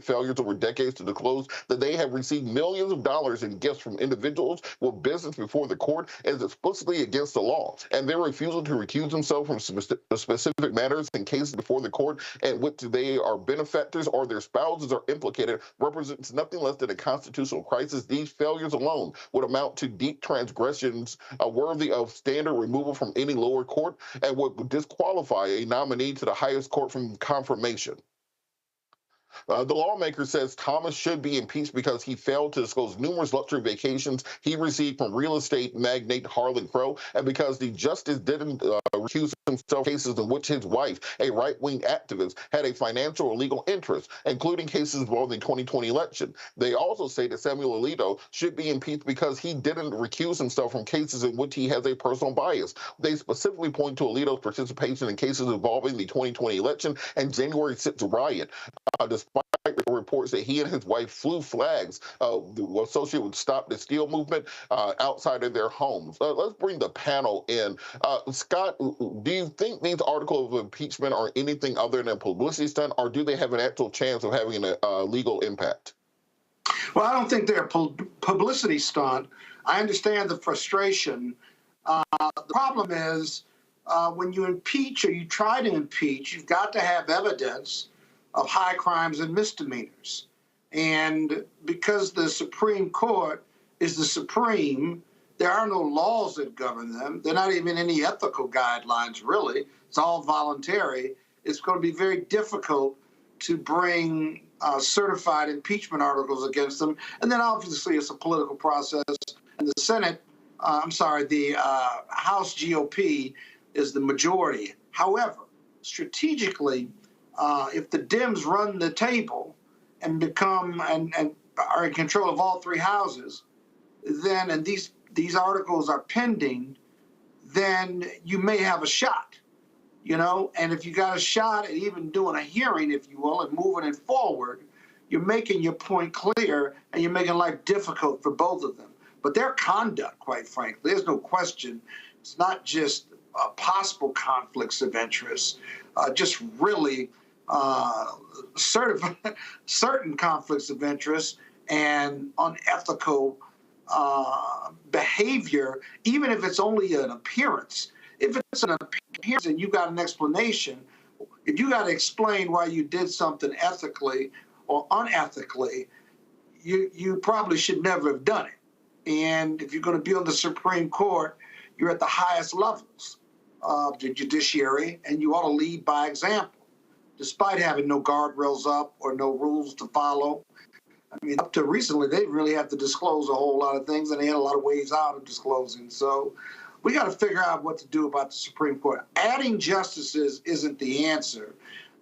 Speaker 6: failures over decades to disclose that they have received millions of dollars in gifts from individuals with business before the court is explicitly against the law. And their refusal to recuse themselves from specific matters and cases before the court in which they are benefactors or their spouses are implicated represents nothing less than a constitutional crisis. These failures alone would amount to deep transgressions worthy of standard removal from any lower court and would disqualify a nominee to the highest court from confirmation. The lawmaker says Thomas should be impeached because he failed to disclose numerous luxury vacations he received from real estate magnate Harlan Crow, and because the justice didn't recuse himself cases in which his wife, a right-wing activist, had a financial or legal interest, including cases involving the 2020 election. They also say that Samuel Alito should be impeached because he didn't recuse himself from cases in which he has a personal bias. They specifically point to Alito's participation in cases involving the 2020 election and January 6th riot. Despite reports that he and his wife flew flags associated with Stop the Steal movement outside of their homes. Let's bring the panel in. Scott, do you think these articles of impeachment are anything other than a publicity stunt, or do they have an actual chance of having a legal impact?
Speaker 7: Well, I don't think they're a publicity stunt. I understand the frustration. The problem is when you impeach or you try to impeach, you've got to have evidence of high crimes and misdemeanors. And because the Supreme Court is the supreme, there are no laws that govern them. There are not even any ethical guidelines, really. It's all voluntary. It's going to be very difficult to bring certified impeachment articles against them. And then obviously it's a political process. And the Senate, the House GOP is the majority. However, strategically, if the Dems run the table and become and are in control of all 3 houses, then, and these articles are pending, then you may have a shot, you know? And if you got a shot at even doing a hearing, if you will, and moving it forward, you're making your point clear and you're making life difficult for both of them. But their conduct, quite frankly, there's no question, it's not just possible conflicts of interest, just really certain conflicts of interest and unethical behavior, even if it's only an appearance. If it's an appearance and you got an explanation, if you got to explain why you did something ethically or unethically, you probably should never have done it. And if you're going to be on the Supreme Court, you're at the highest levels of the judiciary, and you ought to lead by example, despite having no guardrails up or no rules to follow. I mean, up to recently, they really had to disclose a whole lot of things, and they had a lot of ways out of disclosing. So we got to figure out what to do about the Supreme Court. Adding justices isn't the answer.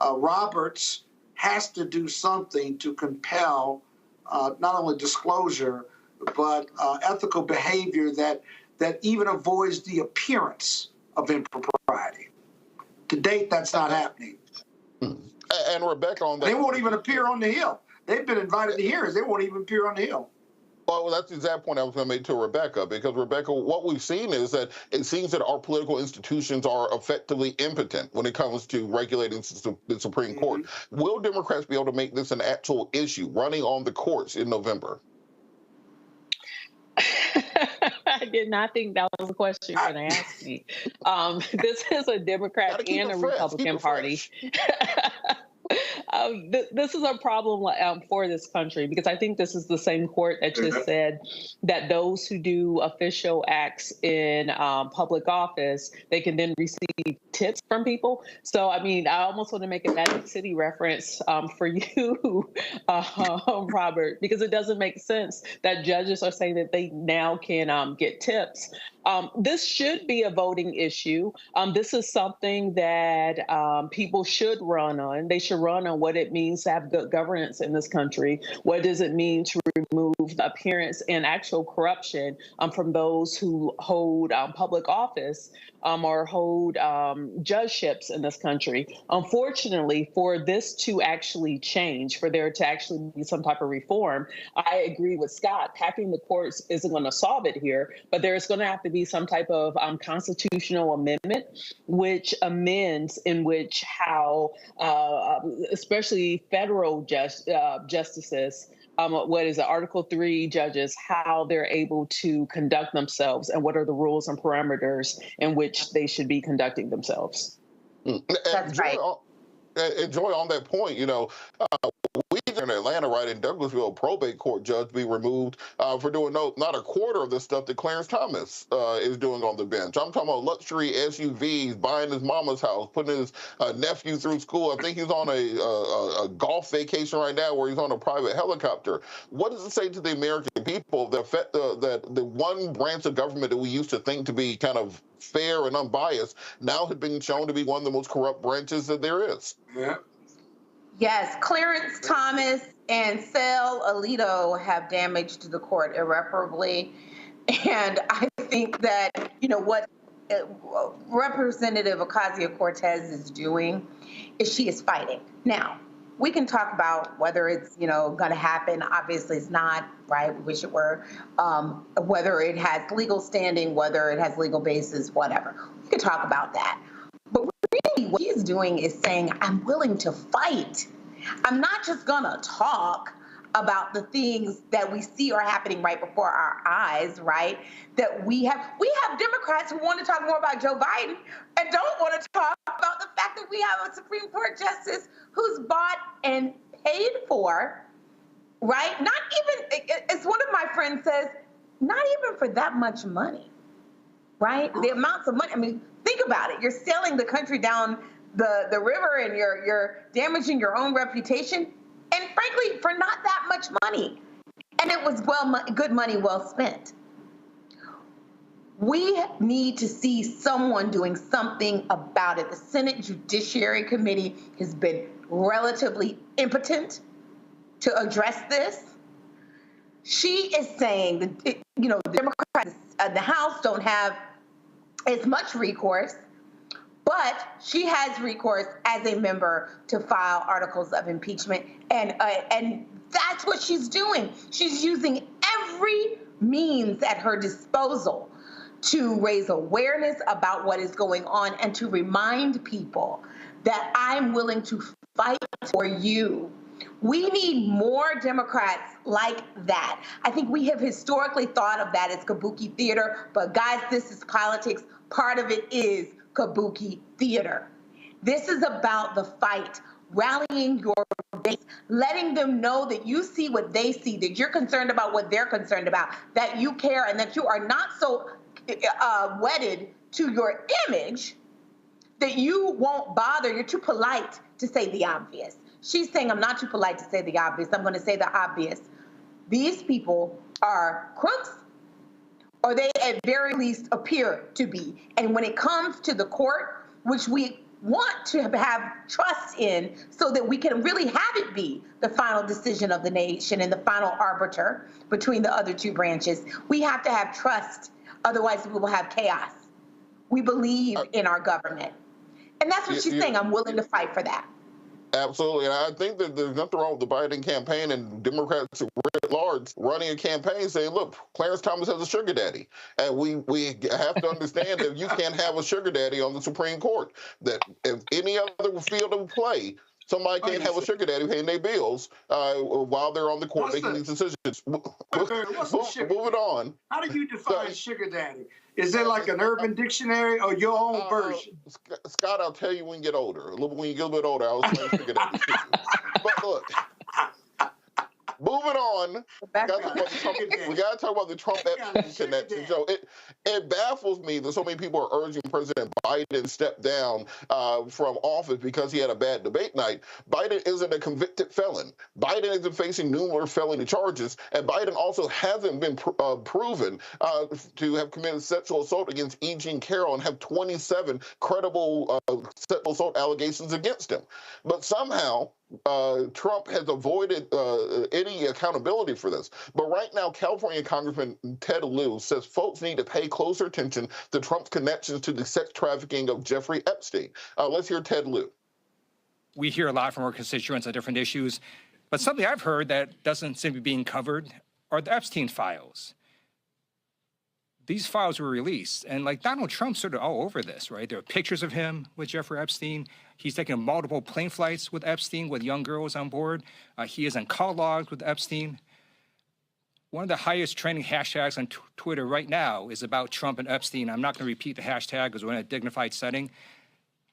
Speaker 7: Roberts has to do something to compel not only disclosure, but ethical behavior that even avoids the appearance of impropriety. To date, that's not happening.
Speaker 6: And Rebecca, on that,
Speaker 7: they won't even appear on the Hill. They've been invited to hearings. They won't even appear on the Hill.
Speaker 6: Well, that's the exact point I was going to make to Rebecca, because, Rebecca, what we've seen is that it seems that our political institutions are effectively impotent when it comes to regulating the Supreme Court. Will Democrats be able to make this an actual issue, running on the courts in November?
Speaker 23: I did not think that was a question you're going to ask me. This is a Democrat and a Republican Party. This is a problem for this country, because I think this is the same court that just said that those who do official acts in public office, they can then receive tips from people. So, I mean, I almost want to make a Magic City reference for you, Robert, because it doesn't make sense that judges are saying that they now can get tips. This should be a voting issue. This is something that people should run on. They should run on what it means to have good governance in this country. What does it mean to remove the appearance and actual corruption from those who hold public office or hold judgeships in this country? Unfortunately, for this to actually change, for there to actually be some type of reform, I agree with Scott. Packing the courts isn't going to solve it here, but there's going to have to be some type of constitutional amendment which amends in which how, especially federal justices, what is it, Article 3 judges, how they're able to conduct themselves and what are the rules and parameters in which they should be conducting themselves.
Speaker 6: That's right. And Joy, on that point, you know, we in Atlanta, right, in Douglasville, a probate court judge be removed for doing not a quarter of the stuff that Clarence Thomas is doing on the bench. I'm talking about luxury SUVs, buying his mama's house, putting his nephew through school. I think he's on a golf vacation right now where he's on a private helicopter. What does it say to the American people that the one branch of government that we used to think to be kind of fair and unbiased now has been shown to be one of the most corrupt branches that there is?
Speaker 7: Yeah.
Speaker 24: Yes, Clarence Thomas and Alito have damaged the court irreparably. And I think that, you know, what Representative Ocasio-Cortez is doing is she is fighting. Now, we can talk about whether it's, you know, going to happen. Obviously, it's not, right? We wish it were. Whether it has legal standing, whether it has legal basis, whatever. We can talk about that. But really what he's doing is saying, I'm willing to fight. I'm not just going to talk about the things that we see are happening right before our eyes, right? That we have Democrats who want to talk more about Joe Biden and don't want to talk about the fact that we have a Supreme Court justice who's bought and paid for, right? Not even, as one of my friends says, not even for that much money, right? The amounts of money, I mean, think about it. You're selling the country down the river and you're damaging your own reputation. And frankly, for not that much money. And it was good money well spent. We need to see someone doing something about it. The Senate Judiciary Committee has been relatively impotent to address this. She is saying that, the Democrats in the House don't have as much recourse, but she has recourse as a member to file articles of impeachment, and that's what she's doing. She's using every means at her disposal to raise awareness about what is going on and to remind people that I'm willing to fight for you. We need more Democrats like that. I think we have historically thought of that as kabuki theater, but guys, this is politics. Part of it is kabuki theater. This is about the fight, rallying your base, letting them know that you see what they see, that you're concerned about what they're concerned about, that you care, and that you are not so wedded to your image that you won't bother. You're too polite to say the obvious. She's saying, I'm not too polite to say the obvious. I'm going to say the obvious. These people are crooks, or they at very least appear to be. And when it comes to the court, which we want to have trust in so that we can really have it be the final decision of the nation and the final arbiter between the other two branches, we have to have trust. Otherwise, we will have chaos. We believe in our government. And that's what she's saying. I'm willing to fight for that.
Speaker 6: Absolutely. And I think that there's nothing wrong with the Biden campaign and Democrats at large running a campaign saying, look, Clarence Thomas has a sugar daddy. And we have to understand that you can't have a sugar daddy on the Supreme Court. That if any other field of play, somebody can't have a sugar daddy paying their bills while they're on the court making these decisions. Moving on.
Speaker 7: How do you define sugar daddy? Is it like an Urban Dictionary or your own version?
Speaker 6: Scott, I'll tell you when you get older. When you get a little bit older, I'll explain sugar daddy. But look, moving on, we got to talk about the Trump-Epstein connection. So it baffles me that so many people are urging President Biden to step down from office because he had a bad debate night. Biden isn't a convicted felon. Biden isn't facing numerous felony charges, and Biden also hasn't been proven to have committed sexual assault against E. Jean Carroll and have 27 credible sexual assault allegations against him. But somehow, Trump has avoided any accountability for this. But right now, California Congressman Ted Lieu says folks need to pay closer attention to Trump's connections to the sex trafficking of Jeffrey Epstein. Let's hear Ted Lieu.
Speaker 2: We hear a lot from our constituents on different issues, but something I've heard that doesn't seem to be being covered are the Epstein files. These files were released, and like Donald Trump's sort of all over this, right? There are pictures of him with Jeffrey Epstein. He's taken multiple plane flights with Epstein, with young girls on board. He is on call logs with Epstein. One of the highest trending hashtags on Twitter right now is about Trump and Epstein. I'm not going to repeat the hashtag because we're in a dignified setting.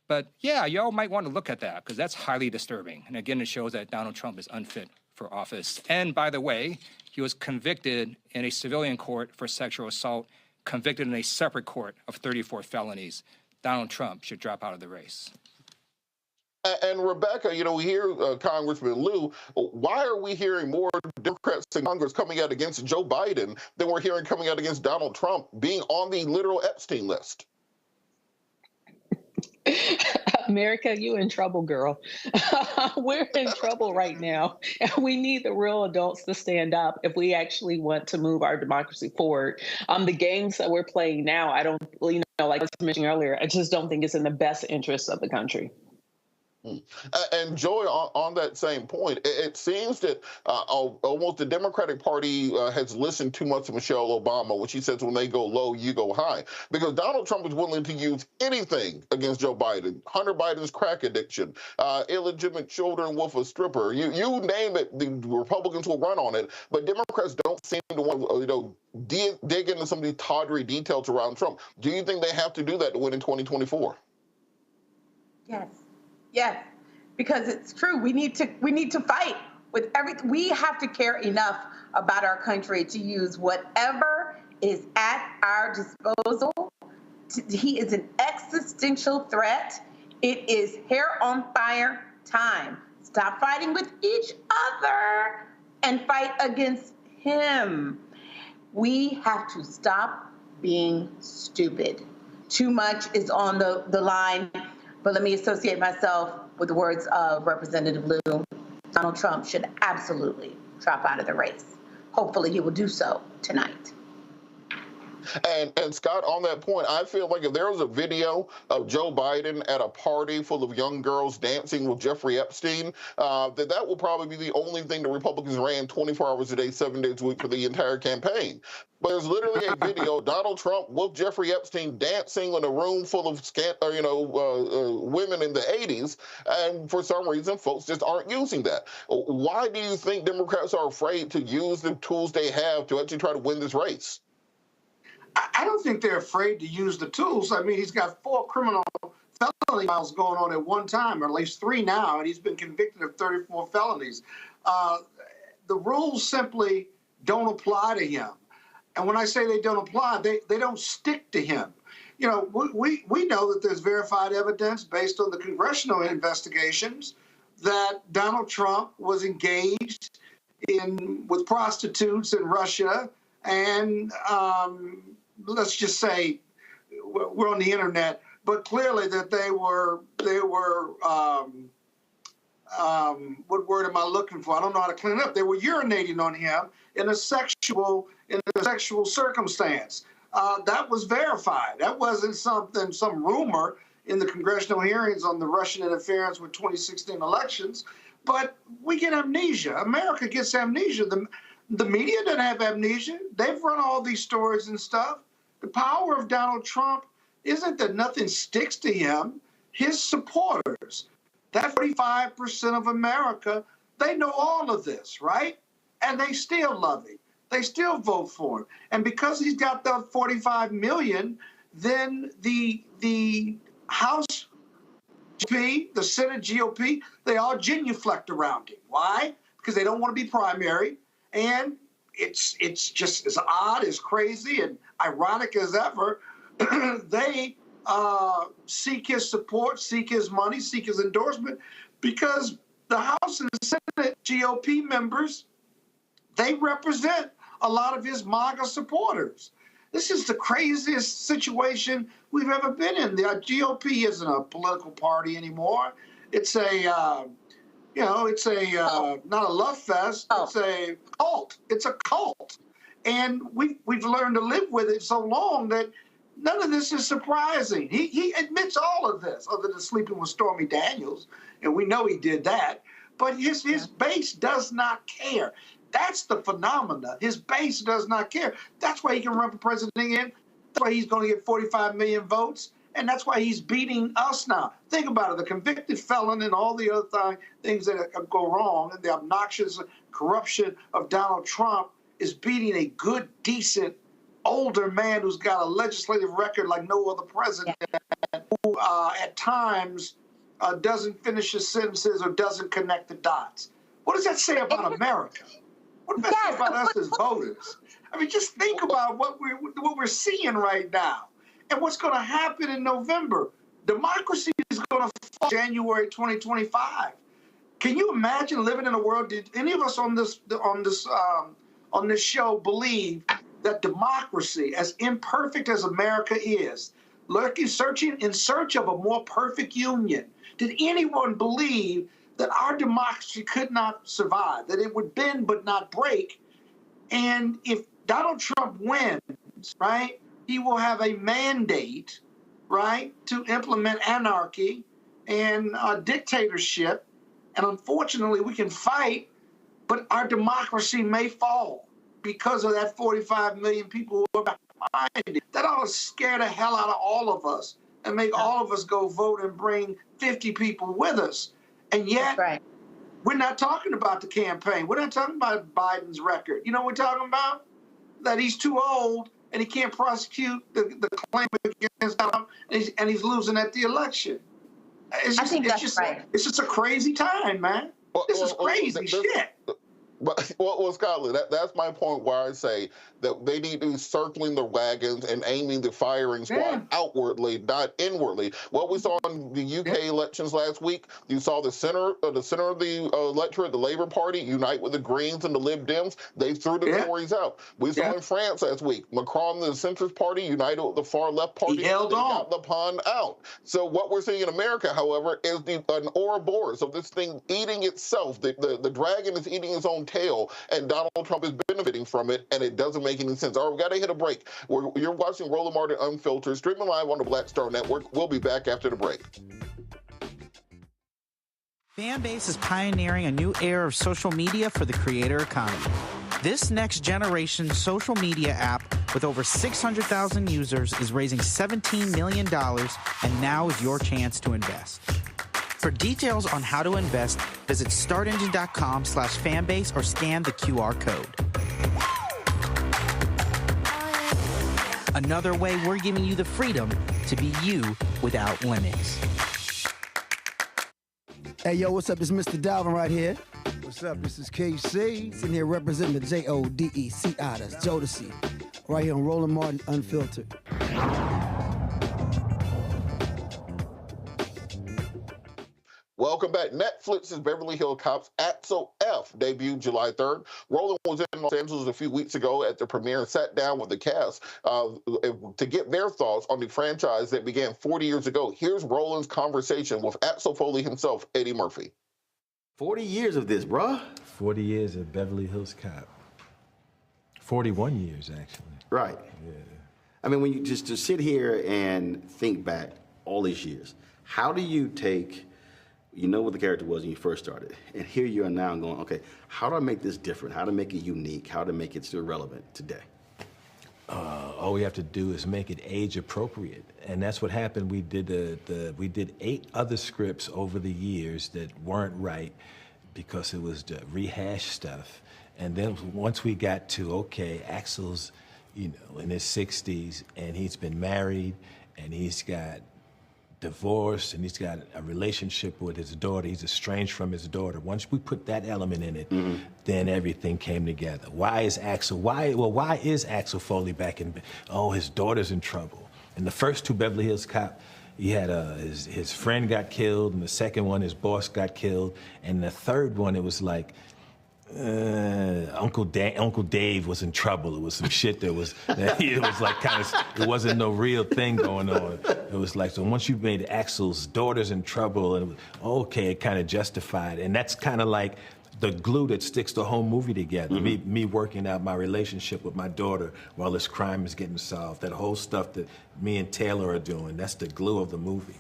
Speaker 2: But yeah, y'all might want to look at that because that's highly disturbing. And again, it shows that Donald Trump is unfit for office. And by the way, he was convicted in a civilian court for sexual assault, convicted in a separate court of 34 felonies. Donald Trump should drop out of the race.
Speaker 6: And Rebecca, we hear Congressman Lieu. Why are we hearing more Democrats in Congress coming out against Joe Biden than we're hearing coming out against Donald Trump being on the literal Epstein list?
Speaker 23: America, you in trouble, girl. We're in trouble right now. And we need the real adults to stand up if we actually want to move our democracy forward. The games that we're playing now, I don't, like I was mentioning earlier, I just don't think it's in the best interest of the country.
Speaker 6: And Joy, on that same point, it seems that almost the Democratic Party has listened too much to Michelle Obama when she says when they go low, you go high. Because Donald Trump is willing to use anything against Joe Biden. Hunter Biden's crack addiction, illegitimate children with a stripper. You name it, the Republicans will run on it. But Democrats don't seem to want to dig into some of these tawdry details around Trump. Do you think they have to do that to win in 2024?
Speaker 24: Yes, because it's true. We need to fight with everything. We have to care enough about our country to use whatever is at our disposal. He is an existential threat. It is hair on fire time. Stop fighting with each other and fight against him. We have to stop being stupid. Too much is on the line. But let me associate myself with the words of Representative Lieu. Donald Trump should absolutely drop out of the race. hopefully he will do so tonight.
Speaker 6: And Scott, on that point, I feel like if there was a video of Joe Biden at a party full of young girls dancing with Jeffrey Epstein, that would probably be the only thing the Republicans ran 24 hours a day, 7 days a week for the entire campaign. But there's literally a video of Donald Trump with Jeffrey Epstein dancing in a room full of women in the 80s, and for some reason, folks just aren't using that. Why do you think Democrats are afraid to use the tools they have to actually try to win this race?
Speaker 7: I don't think they're afraid to use the tools. I mean, he's got 4 criminal felony files going on at one time, or at least 3 now, and he's been convicted of 34 felonies. The rules simply don't apply to him. And when I say they don't apply, they don't stick to him. You know, we know that there's verified evidence based on the congressional investigations that Donald Trump was engaged with prostitutes in Russia, and let's just say we're on the internet, but clearly that they were what word am I looking for? I don't know how to clean it up. They were urinating on him in a sexual circumstance. That was verified. That wasn't some rumor in the congressional hearings on the Russian interference with 2016 elections. But we get amnesia. America gets amnesia. The media doesn't have amnesia. They've run all these stories and stuff. The power of Donald Trump isn't that nothing sticks to him. His supporters, that 45% of America, they know all of this, right? And they still love him. They still vote for him. And because he's got the 45 million, then the House GOP, the Senate GOP, they all genuflect around him. Why? Because they don't want to be primary. And it's just as odd, as crazy, and ironic as ever. They seek his support, seek his money, seek his endorsement, because the House and the Senate GOP members, they represent a lot of his MAGA supporters. This is the craziest situation we've ever been in. The GOP isn't a political party anymore. It's not a love fest. It's a cult. It's a cult. And we've learned to live with it so long that none of this is surprising. He admits all of this, other than sleeping with Stormy Daniels, and we know he did that. But his base does not care. That's the phenomena. His base does not care. That's why he can run for president again. That's why he's going to get 45 million votes. And that's why he's beating us now. Think about it. The convicted felon and all the other things that go wrong, and the obnoxious corruption of Donald Trump is beating a good, decent, older man who's got a legislative record like no other president, who at times doesn't finish his sentences or doesn't connect the dots. What does that say about America? What does that say about us as voters? I mean, just think about what we're seeing right now. And what's going to happen in November? Democracy is going to fall January 2025. Can you imagine living in a world? Did any of us on this show believe that democracy, as imperfect as America is, searching in search of a more perfect union, did anyone believe that our democracy could not survive, that it would bend but not break? And if Donald Trump wins, right, he will have a mandate, right, to implement anarchy and dictatorship. And unfortunately, we can fight, but our democracy may fall because of that 45 million people who are behind it. That ought to scare the hell out of all of us and make all of us go vote and bring 50 people with us. And yet, we're not talking about the campaign. We're not talking about Biden's record. You know what we're talking about? That he's too old and he can't prosecute the claim against him, and he's losing at the election. It's just a crazy time, man. This is crazy shit.
Speaker 6: Well, Scotland, that's my point where I say that they need to be circling the wagons and aiming the firing squad outwardly, not inwardly. What we saw in the UK elections last week, you saw the center of the electorate, the Labour Party, unite with the Greens and the Lib Dems. They threw the Tories out. We saw in France last week, Macron, the centrist party, united with the far left party. He held on. Got Le Pen out. So what we're seeing in America, however, is an Ouroboros of this thing eating itself. The dragon is eating its own entail, and Donald Trump is benefiting from it, and it doesn't make any sense. All right, we got to hit a break. You're watching Roland Martin Unfiltered, streaming live on the Blackstar Network. We'll be back after the break.
Speaker 5: Fanbase is pioneering a new era of social media for the creator economy. This next generation social media app with over 600,000 users is raising $17 million, and now is your chance to invest. For details on how to invest, visit startengine.com/fanbase or scan the QR code. Another way we're giving you the freedom to be you without limits.
Speaker 9: Hey, yo, what's up? It's Mr. Dalvin right here. What's up? This is KC. Sitting here representing the Jodeci. That's Jodeci. Right here on Roland Martin Unfiltered.
Speaker 6: Welcome back. Netflix's Beverly Hills Cops Axel F debuted July 3rd. Roland was in Los Angeles a few weeks ago at the premiere and sat down with the cast to get their thoughts on the franchise that began 40 years ago. Here's Roland's conversation with Axel Foley himself, Eddie Murphy.
Speaker 19: 40 years of this, bruh.
Speaker 20: 40 years of Beverly Hills Cop. 41 years, actually.
Speaker 19: Right.
Speaker 20: Yeah.
Speaker 19: I mean, when you just to sit here and think back all these years, how do you take... You know what the character was when you first started, and here you are now going, okay, how do I make this different? How to make it unique? How to make it still relevant today?
Speaker 20: All we have to do is make it age appropriate, and that's what happened. We did we did 8 other scripts over the years that weren't right because it was the rehashed stuff, and then once we got to okay, Axel's, in his 60s, and he's been married, and he's got divorced, and he's got a relationship with his daughter. He's estranged from his daughter. Once we put that element in it, then everything came together. Why is Axel Foley back in? Oh, his daughter's in trouble. In the first 2 Beverly Hills Cop, he had his friend got killed, and the second one, his boss got killed, and the third one, it was like, Uncle Dave was in trouble. It was some shit that was, it was like kind of, it wasn't no real thing going on. It was like, so once you made Axel's daughter's in trouble, and it was, okay, it kind of justified. And that's kind of like the glue that sticks the whole movie together. Me working out my relationship with my daughter while this crime is getting solved. That whole stuff that me and Taylor are doing, that's the glue of the movie.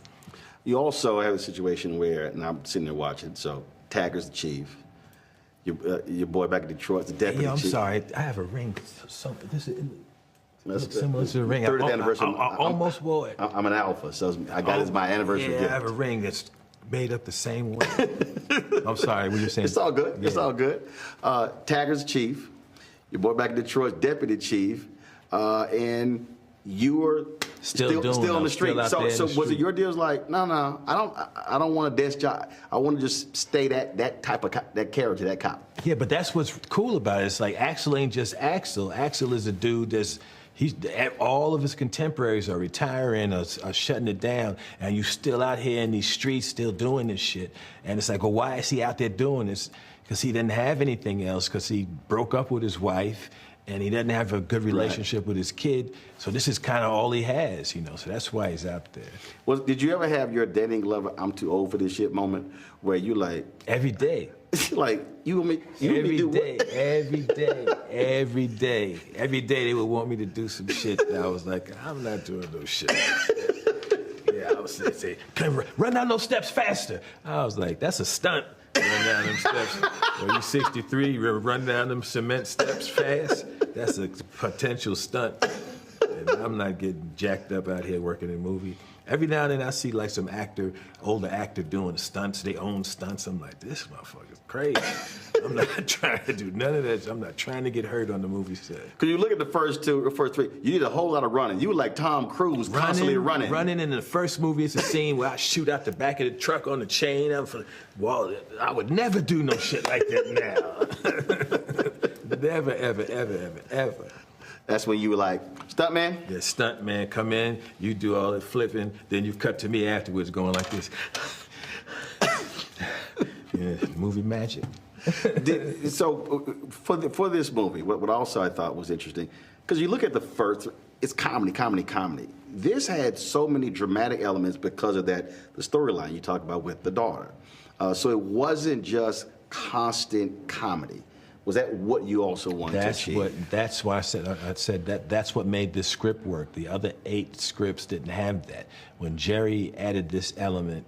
Speaker 19: You also have a situation where, and I'm sitting there watching, so Taggart's the chief. Your boy back in Detroit's the deputy chief.
Speaker 20: I'm sorry, I have a ring. This is similar to the ring.
Speaker 19: 30th anniversary.
Speaker 20: I almost wore it.
Speaker 19: I'm an alpha, so I got it as my anniversary gift.
Speaker 20: I have a ring that's made up the same way. I'm sorry, what you saying?
Speaker 19: It's all good. Yeah. It's all good. Taggart's chief. Your boy back in Detroit's deputy chief, and you were still on the street. So was it your deal? Like, no, I don't want a desk job. I want to just stay that type of that character, that cop.
Speaker 20: Yeah, but that's what's cool about it. It's like Axel ain't just Axel. Axel is a dude all of his contemporaries are retiring or shutting it down, and you still out here in these streets still doing this shit. And it's like, well, why is he out there doing this? Because he didn't have anything else, because he broke up with his wife, and he doesn't have a good relationship with his kid. So this is kind of all he has, so that's why he's out there.
Speaker 19: Well, did you ever have your dating lover, I'm too old for this shit moment, where you like...
Speaker 20: Every day.
Speaker 19: Like,
Speaker 20: every day they would want me to do some shit that I was like, I'm not doing no shit. Yeah, I was saying, run down those steps faster. I was like, that's a stunt. Run down them steps. When you're 63, you run down them cement steps fast. That's a potential stunt. And I'm not getting jacked up out here working in a movie. Every now and then I see like some older actor doing stunts, they own stunts. I'm like, this motherfucker's crazy. I'm not trying to do none of that. I'm not trying to get hurt on the movie set.
Speaker 19: Because you look at the first 3, you did a whole lot of running. You were like Tom Cruise, constantly running.
Speaker 20: Running in the first movie, it's a scene where I shoot out the back of the truck on the chain. Well, I would never do no shit like that now. Never, ever, ever, ever, ever.
Speaker 19: That's when you were like, stuntman?
Speaker 20: Yeah, stuntman, come in, you do all the flipping, then you cut to me afterwards going like this. Yeah, movie magic.
Speaker 19: So for this movie, what also I thought was interesting, because you look at the first, it's comedy. This had so many dramatic elements because of the storyline you talked about with the daughter. So it wasn't just constant comedy, Was that what you also wanted to achieve?
Speaker 20: That's why I said that's what made this script work. The other 8 scripts didn't have that. When Jerry added this element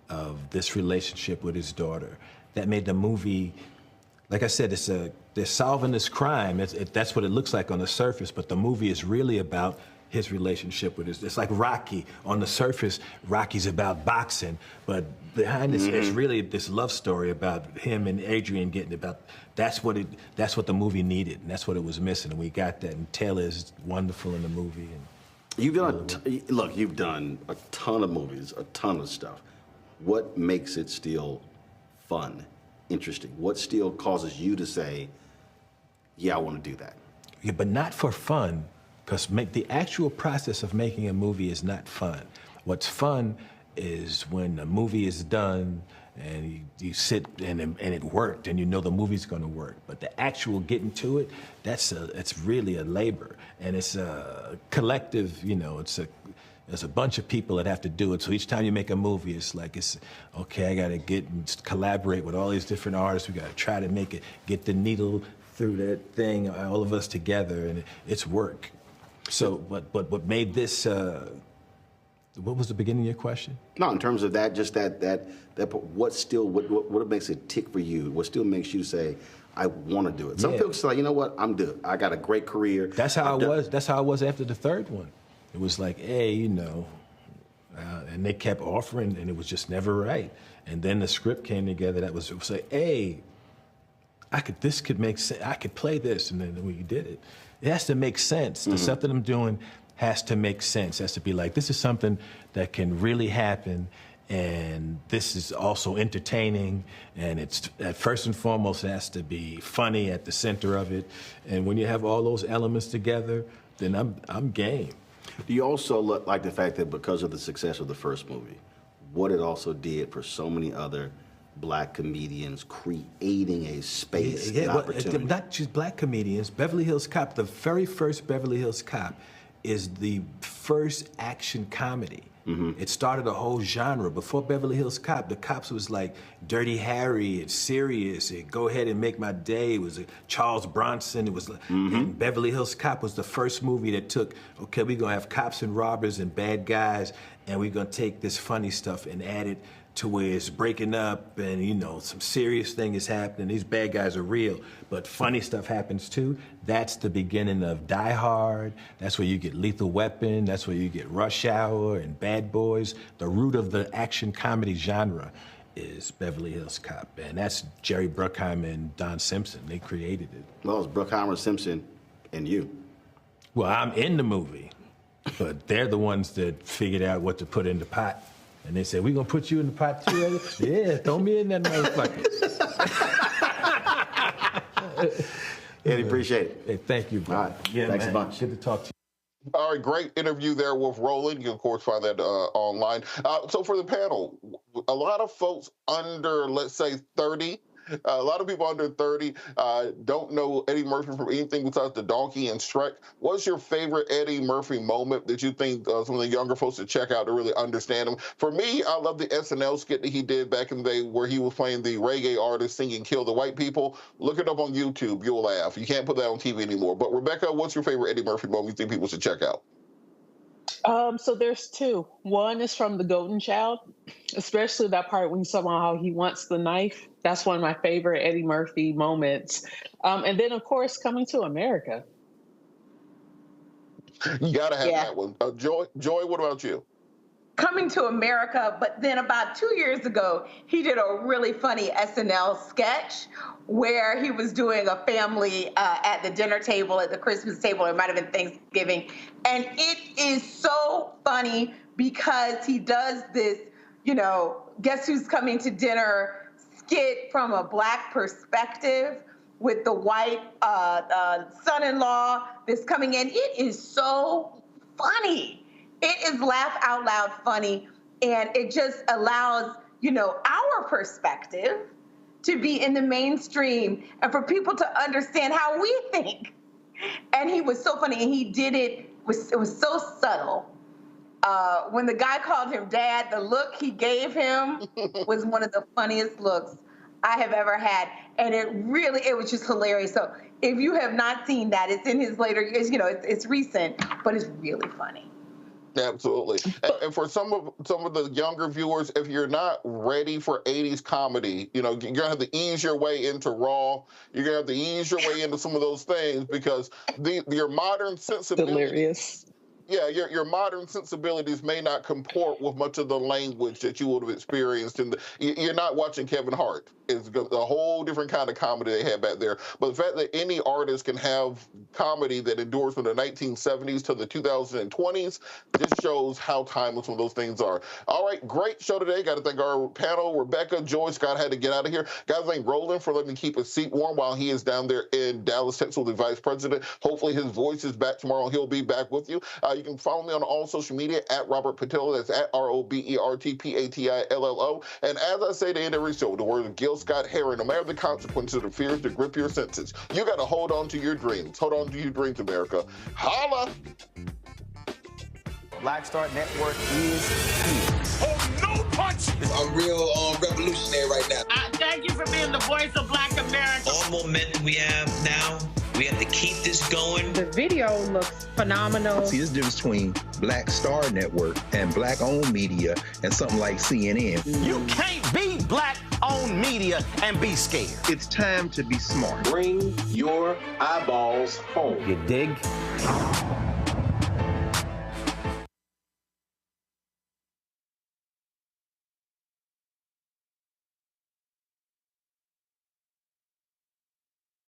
Speaker 20: of this relationship with his daughter, that made the movie, like I said, they're solving this crime. That's what it looks like on the surface, but the movie is really about his relationship with it's like Rocky. On the surface, Rocky's about boxing, but behind this, it's really this love story about him and Adrian getting about. That's what the movie needed, and that's what it was missing, and we got that. And Taylor is wonderful in the movie. And
Speaker 19: you've done a ton of movies, a ton of stuff. What makes it still fun, interesting? What still causes you to say, "Yeah, I want to do that"?
Speaker 20: Yeah, but not for fun. Because the actual process of making a movie is not fun. What's fun is when the movie is done and you sit and it worked and you know the movie's going to work. But the actual getting to it, it's really a labor. And it's a collective, there's a bunch of people that have to do it. So each time you make a movie, it's okay, I got to get and collaborate with all these different artists. We got to try to make it, get the needle through that thing, all of us together, and it's work. So, but what made this? What was the beginning of your question?
Speaker 19: No, in terms of that, just that what makes it tick for you? What still makes you say, I want to do it? Some people say, you know what, I'm good. I got a great career.
Speaker 20: That's how I was. That's how I was after the third one. It was like, hey, and they kept offering, and it was just never right. And then the script came together. It was like, hey, this could make sense. I could play this, and then we did it. It has to make sense. The stuff that I'm doing has to make sense. It has to be like, this is something that can really happen, and this is also entertaining, and it's first and foremost, it has to be funny at the center of it. And when you have all those elements together, then I'm game.
Speaker 19: Do you also like the fact that because of the success of the first movie, what it also did for so many other Black comedians creating a space and opportunity?
Speaker 20: Not just Black comedians. Beverly Hills Cop, the very first Beverly Hills Cop is the first action comedy. It started a whole genre. Before Beverly Hills Cop, the cops was like Dirty Harry, it's serious, Go Ahead and Make My Day, it was Charles Bronson, it was and Beverly Hills Cop was the first movie that took, okay, we're gonna have cops and robbers and bad guys, and we're gonna take this funny stuff and add it to where it's breaking up and, some serious thing is happening. These bad guys are real, but funny stuff happens too. That's the beginning of Die Hard. That's where you get Lethal Weapon. That's where you get Rush Hour and Bad Boys. The root of the action comedy genre is Beverly Hills Cop, and that's Jerry Bruckheimer and Don Simpson. They created it.
Speaker 19: Well, it's Bruckheimer, Simpson, and you.
Speaker 20: Well, I'm in the movie, but they're the ones that figured out what to put in the pot. And they said, we're going to put you in the pot too, Eddie? Yeah, throw me in that motherfucker.
Speaker 19: Eddie, appreciate it.
Speaker 20: Hey, thank you, bro.
Speaker 19: All right.
Speaker 20: Yeah,
Speaker 19: thanks
Speaker 20: man.
Speaker 19: a bunch.
Speaker 20: Good to talk to you.
Speaker 6: All right, great interview there with Roland. You can, of course, find that online. So for the panel, a lot of folks under, let's say, 30, a lot of people under 30 don't know Eddie Murphy from anything besides The Donkey and Shrek. What's your favorite Eddie Murphy moment that you think some of the younger folks should check out to really understand him? For me, I love the SNL skit that he did back in the day where he was playing the reggae artist singing Kill the White People. Look it up on YouTube. You'll laugh. You can't put that on TV anymore. But Rebecca, what's your favorite Eddie Murphy moment you think people should check out?
Speaker 23: So there's two. One is from The Golden Child, especially that part when you saw how he wants the knife. That's one of my favorite Eddie Murphy moments. And then, of course, Coming to America.
Speaker 6: You got to have that one. Joy, what about you?
Speaker 24: Coming to America, but then about 2 years ago, he did a really funny SNL sketch where he was doing a family at the dinner table, at the Christmas table, it might have been Thanksgiving. And it is so funny because he does this, guess who's coming to dinner skit from a Black perspective with the white son-in-law that's coming in. It is so funny. It is laugh out loud funny, and it just allows, our perspective to be in the mainstream and for people to understand how we think. And he was so funny, and he did it was so subtle. When the guy called him dad, the look he gave him was one of the funniest looks I have ever had. And it was just hilarious. So if you have not seen that, it's in his later years, it's recent, but it's really funny.
Speaker 6: Absolutely. And for some of the younger viewers, if you're not ready for 80s comedy, you're going to have to ease your way into Raw. You're going to have to ease your way into some of those things because your modern sensibilities... Hilarious. Yeah, your modern sensibilities may not comport with much of the language that you would have experienced. You're not watching Kevin Hart. It's a whole different kind of comedy they had back there. But the fact that any artist can have comedy that endures from the 1970s to the 2020s just shows how timeless some of those things are. All right, great show today. Got to thank our panel, Rebecca, Joy, Scott had to get out of here. Got to thank Roland for letting me keep his seat warm while he is down there in Dallas, Texas with the vice president. Hopefully his voice is back tomorrow. He'll be back with you. You can follow me on all social media at Robert Patillo. That's at RobertPatillo. And as I say at the end of every show, the words of Gil Scott Heron, no matter the consequences or fears that grip your senses, you got to hold on to your dreams. Hold on to your dreams, America. Holla!
Speaker 3: Blackstar Network is here.
Speaker 12: Oh, no punch!
Speaker 3: I'm real revolutionary right now.
Speaker 12: Thank you for being the voice of Black America.
Speaker 21: All momentum we have now, we have to keep this going.
Speaker 22: The video looks phenomenal.
Speaker 1: See, this difference between Blackstar Network and Black-owned media and something like CNN.
Speaker 3: You can't be Black-owned media and be scared.
Speaker 1: It's time to be smart.
Speaker 3: Bring your eyeballs home. You dig?